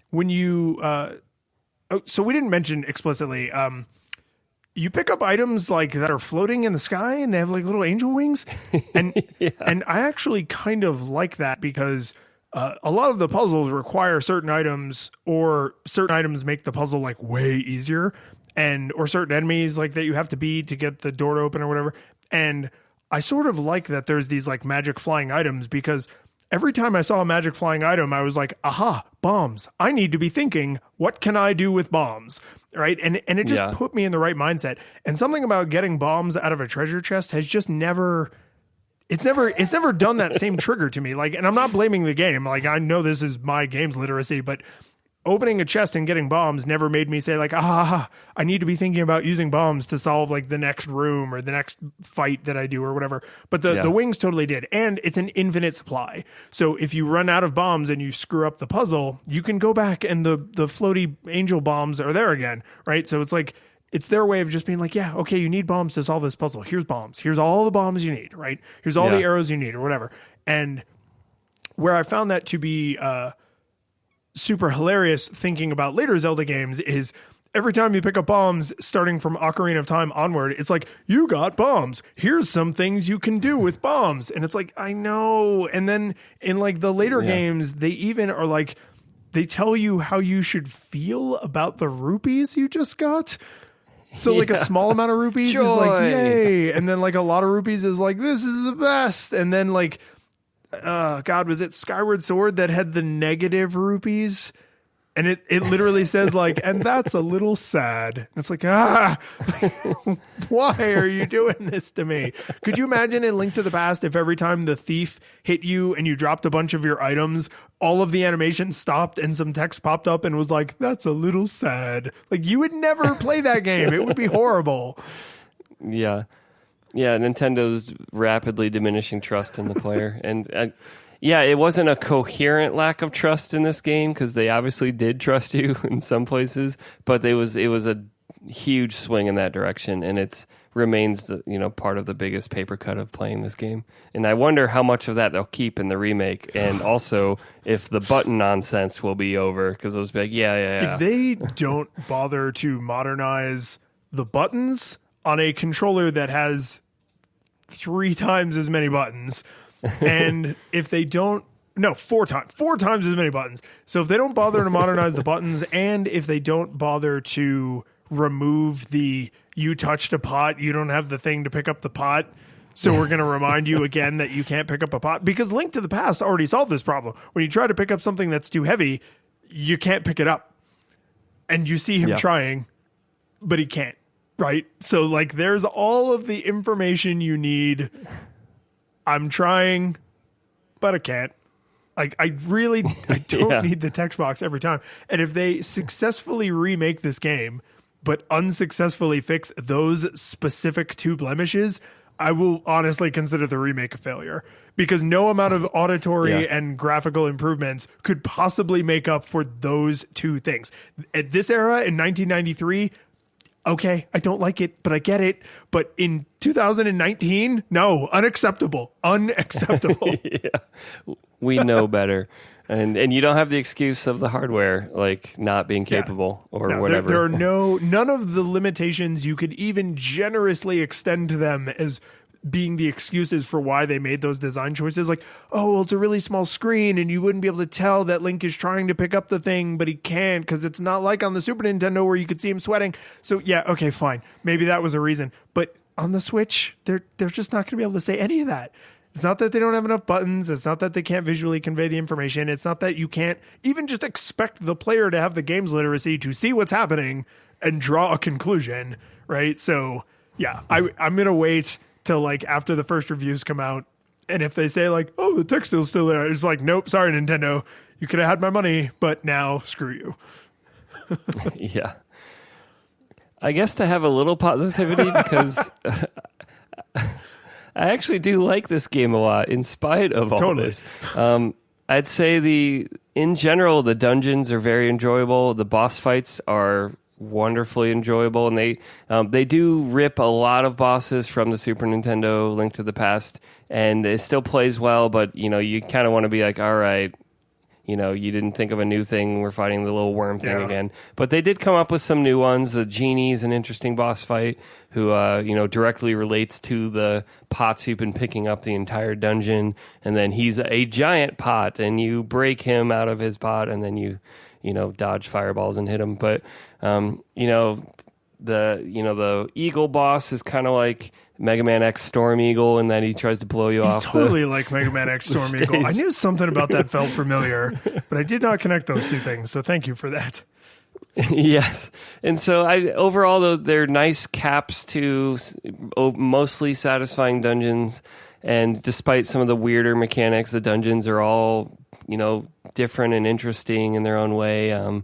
when you... so we didn't mention explicitly... you pick up items like that are floating in the sky and they have like little angel wings. And and I actually kind of like that, because a lot of the puzzles require certain items, or certain items make the puzzle like way easier, or certain enemies like that you have to beat to get the door to open or whatever. And I sort of like that there's these like magic flying items, because every time I saw a magic flying item, I was like, aha, bombs. I need to be thinking, what can I do with bombs? Right. And it just put me in the right mindset. And something about getting bombs out of a treasure chest has just never done that same trigger to me. Like, and I'm not blaming the game. Like, I know this is my game's literacy, but opening a chest and getting bombs never made me say like, I need to be thinking about using bombs to solve like the next room or the next fight that I do or whatever. But the wings totally did. And it's an infinite supply. So if you run out of bombs and you screw up the puzzle, you can go back and the floaty angel bombs are there again. Right. So it's like, it's their way of just being like, yeah, okay, you need bombs to solve this puzzle. Here's bombs. Here's all the bombs you need. Right. Here's all the arrows you need or whatever. And where I found that to be, super hilarious thinking about later Zelda games is every time you pick up bombs starting from Ocarina of Time onward, it's like, you got bombs. Here's some things you can do with bombs. And it's like, I know. And then in like the later games, they even are like, they tell you how you should feel about the rupees you just got. So like a small amount of rupees is like, yay. And then like a lot of rupees is like, this is the best. And then like, God, was it Skyward Sword that had the negative rupees? And it literally says like, and that's a little sad. It's like, why are you doing this to me? Could you imagine in Link to the Past if every time the thief hit you and you dropped a bunch of your items, all of the animation stopped and some text popped up and was like, that's a little sad. Like, you would never play that game. It would be horrible. Yeah. Yeah, Nintendo's rapidly diminishing trust in the player. And it wasn't a coherent lack of trust in this game, because they obviously did trust you in some places, but it was a huge swing in that direction, and it remains part of the biggest paper cut of playing this game. And I wonder how much of that they'll keep in the remake, and also if the button nonsense will be over, because they'll just be like, yeah. If they don't bother to modernize the buttons on a controller that has 3 times as many buttons. And if they don't, no, 4 times as many buttons. So if they don't bother to modernize the buttons, and if they don't bother to remove the you touched a pot, you don't have the thing to pick up the pot, so we're going to remind you again that you can't pick up a pot, because Link to the Past already solved this problem. When you try to pick up something that's too heavy, you can't pick it up. And you see him trying, but he can't, right? So like there's all of the information you need. I'm trying, but I can't. Like I don't need the text box every time. And if they successfully remake this game, but unsuccessfully fix those specific 2 blemishes, I will honestly consider the remake a failure, because no amount of auditory and graphical improvements could possibly make up for those 2 things. At this era in 1993, okay, I don't like it, but I get it. But in 2019, no, unacceptable. Unacceptable. We know better. And you don't have the excuse of the hardware, like not being capable or whatever. There are none of the limitations you could even generously extend to them as being the excuses for why they made those design choices. Like, oh, well, it's a really small screen and you wouldn't be able to tell that Link is trying to pick up the thing, but he can't because it's not like on the Super Nintendo where you could see him sweating. So yeah, okay, fine. Maybe that was a reason. But on the Switch, they're just not going to be able to say any of that. It's not that they don't have enough buttons. It's not that they can't visually convey the information. It's not that you can't even just expect the player to have the game's literacy to see what's happening and draw a conclusion, right? So, yeah, I'm going to wait till like after the first reviews come out. And if they say like, oh, the text is still there, it's like, nope, sorry, Nintendo. You could have had my money, but now screw you. Yeah. I guess to have a little positivity, because I actually do like this game a lot, in spite of all this. I'd say in general, the dungeons are very enjoyable. The boss fights are wonderfully enjoyable, and they do rip a lot of bosses from the Super Nintendo Link to the Past, and it still plays well. But you kind of want to be like, all right, you didn't think of a new thing. We're fighting the little worm thing again. But they did come up with some new ones. The genie's an interesting boss fight who, directly relates to the pots you've been picking up the entire dungeon. And then he's a giant pot, and you break him out of his pot, and then you dodge fireballs and hit him. But, the Eagle boss is kind of like Mega Man X Storm Eagle, and then he tries to blow you off. He's totally like Mega Man X Storm Eagle. I knew something about that felt familiar, but I did not connect those 2 things. So thank you for that. Yes. And so overall, though, they're nice caps to mostly satisfying dungeons. And despite some of the weirder mechanics, the dungeons are all, different and interesting in their own way.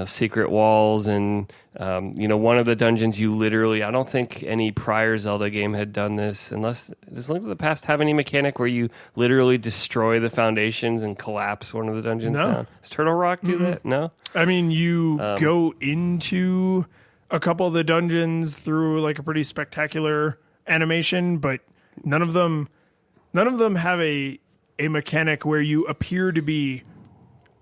Secret walls, and one of the dungeons you literally, I don't think any prior Zelda game had done this, unless, does Link to the Past have any mechanic where you literally destroy the foundations and collapse one of the dungeons down? Does Turtle Rock do that? No? I mean, you go into a couple of the dungeons through like a pretty spectacular animation, but none of them have a mechanic where you appear to be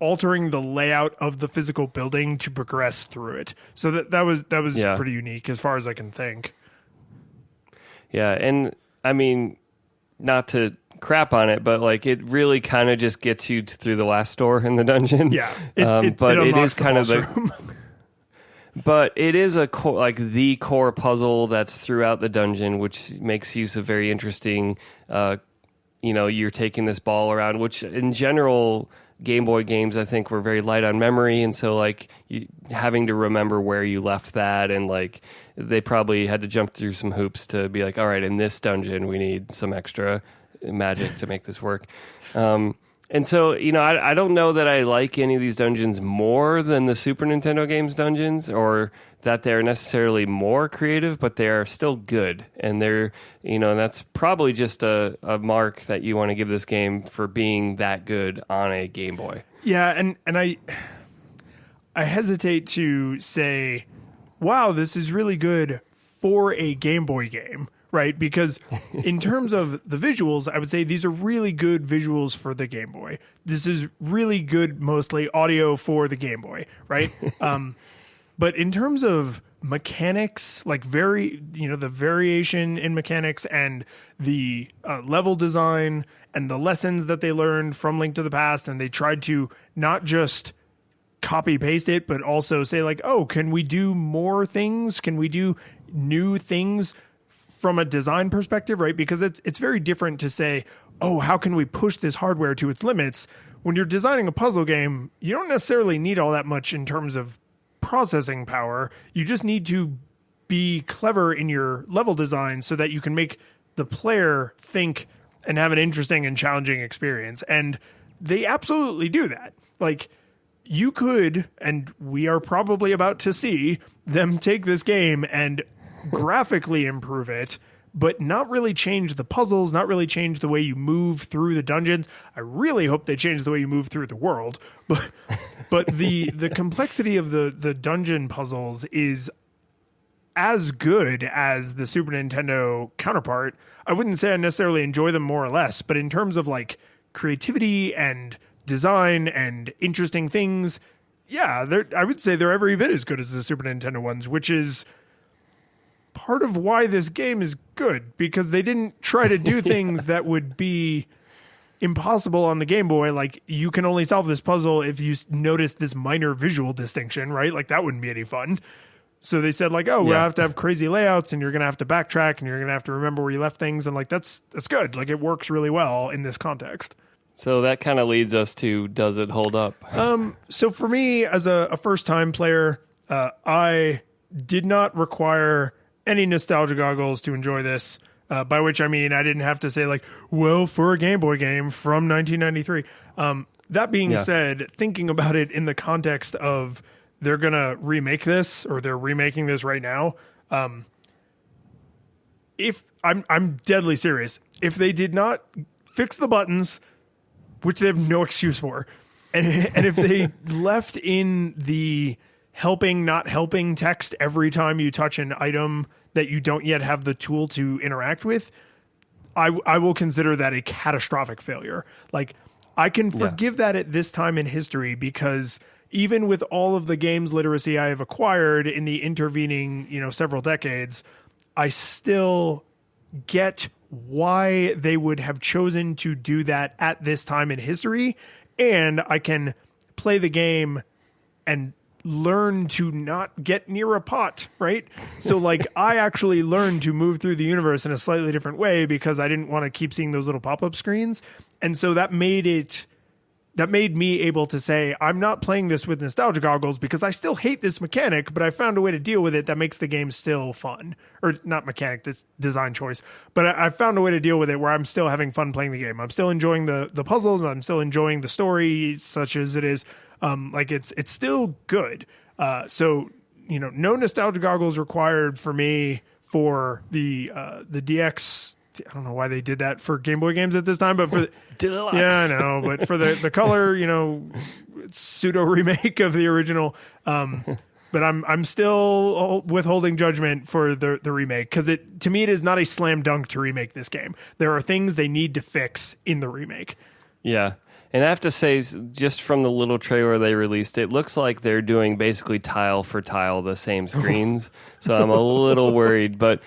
altering the layout of the physical building to progress through it. So that was pretty unique as far as I can think. Yeah, and I mean, not to crap on it, but like it really kind of just gets you through the last door in the dungeon. Yeah, but it is kind of but it is the core puzzle that's throughout the dungeon, which makes use of very interesting. You're taking this ball around, which in general, Game Boy games, I think, were very light on memory, and so having to remember where you left that, and they probably had to jump through some hoops to be like, all right, in this dungeon we need some extra magic to make this work. And so, I don't know that I like any of these dungeons more than the Super Nintendo games dungeons, or that they're necessarily more creative, but they are still good. And they're, and that's probably just a mark that you want to give this game for being that good on a Game Boy. Yeah, and I hesitate to say, wow, this is really good for a Game Boy game. Right, because in terms of the visuals, I would say these are really good visuals for the Game Boy. This is really good, mostly audio for the Game Boy, right? But in terms of mechanics, like the variation in mechanics and the level design and the lessons that they learned from Link to the Past. And they tried to not just copy paste it, but also say like, oh, can we do more things? Can we do new things from a design perspective, right? Because it's very different to say, oh, how can we push this hardware to its limits? When you're designing a puzzle game, you don't necessarily need all that much in terms of processing power. You just need to be clever in your level design so that you can make the player think and have an interesting and challenging experience. And they absolutely do that. Like, you could, and we are probably about to see them take this game and graphically improve it, but not really change the puzzles, not really change the way you move through the dungeons. I really hope they change the way you move through the world, but the complexity of the dungeon puzzles is as good as the Super Nintendo counterpart. I wouldn't say I necessarily enjoy them more or less, but in terms of like creativity and design and interesting things, yeah, I would say they're every bit as good as the Super Nintendo ones, which is part of why this game is good, because they didn't try to do things that would be impossible on the Game Boy. Like, you can only solve this puzzle if you notice this minor visual distinction, right? Like, that wouldn't be any fun. So they said like, oh, we have to have crazy layouts and you're going to have to backtrack and you're going to have to remember where you left things. And like, that's good. Like, it works really well in this context. So that kind of leads us to, does it hold up? So for me, as a first-time player, I did not require any nostalgia goggles to enjoy this, by which I mean I didn't have to say like, well, for a Game Boy game from 1993. That being said, thinking about it in the context of they're going to remake this, or they're remaking this right now, if I'm deadly serious, if they did not fix the buttons, which they have no excuse for, and if they left in the helping, not helping text every time you touch an item that you don't yet have the tool to interact with, I will consider that a catastrophic failure. Like, I can forgive that at this time in history, because even with all of the games literacy I have acquired in the intervening, several decades, I still get why they would have chosen to do that at this time in history. And I can play the game and learn to not get near a pot, right? So like, I actually learned to move through the universe in a slightly different way because I didn't want to keep seeing those little pop-up screens. And so that made me able to say, I'm not playing this with nostalgia goggles because I still hate this mechanic, but I found a way to deal with it that makes the game still fun. Or not mechanic, this design choice. But I found a way to deal with it where I'm still having fun playing the game. I'm still enjoying the puzzles. I'm still enjoying the story, such as it is. It's still good. So, no nostalgia goggles required for me for the DX. I don't know why they did that for Game Boy games at this time, but for Deluxe. Yeah, I know, but for the color, pseudo remake of the original. But I'm still withholding judgment for the remake, because to me it is not a slam dunk to remake this game. There are things they need to fix in the remake. Yeah. And I have to say, just from the little trailer they released, it looks like they're doing basically tile for tile the same screens. So I'm a little worried. But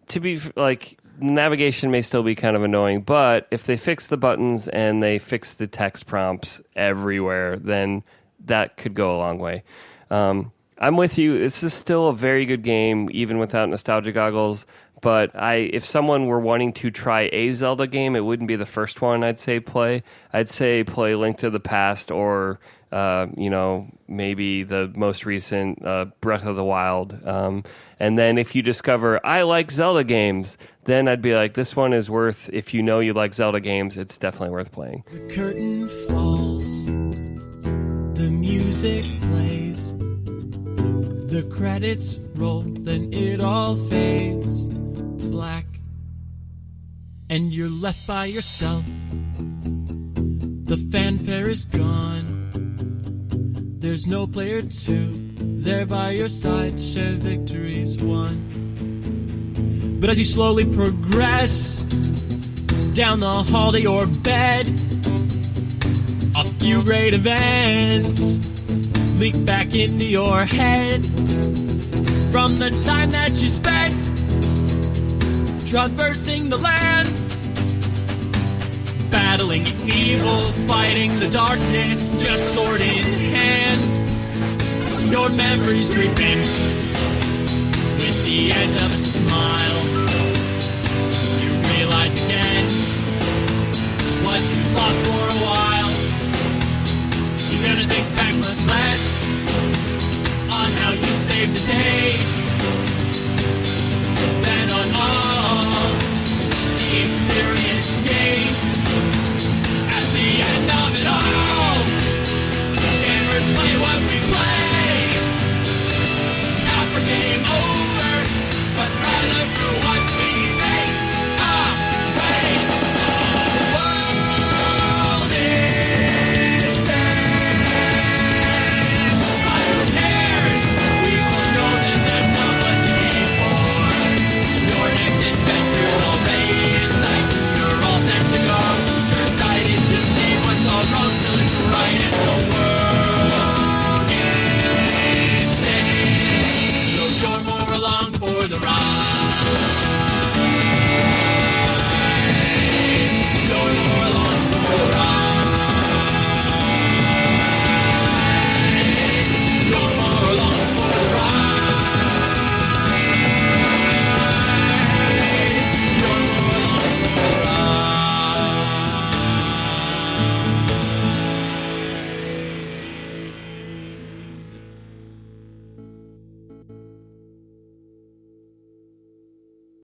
to be like, navigation may still be kind of annoying. But if they fix the buttons and they fix the text prompts everywhere, then that could go a long way. I'm with you. This is still a very good game, even without nostalgia goggles. But if someone were wanting to try a Zelda game, it wouldn't be the first one I'd say play. I'd say play Link to the Past, or maybe the most recent Breath of the Wild. And then if you discover I like Zelda games, then I'd be like, this one is worth. If you know you like Zelda games, it's definitely worth playing. The curtain falls, the music plays, the credits roll, then it all fades to black, and you're left by yourself. The fanfare is gone, there's no player two there by your side to share victories won. But as you slowly progress down the hall to your bed, a few great events leak back into your head. from the time that you spent traversing the land, battling evil, fighting the darkness, just sword in hand. Your memories creep in with the edge of a smile.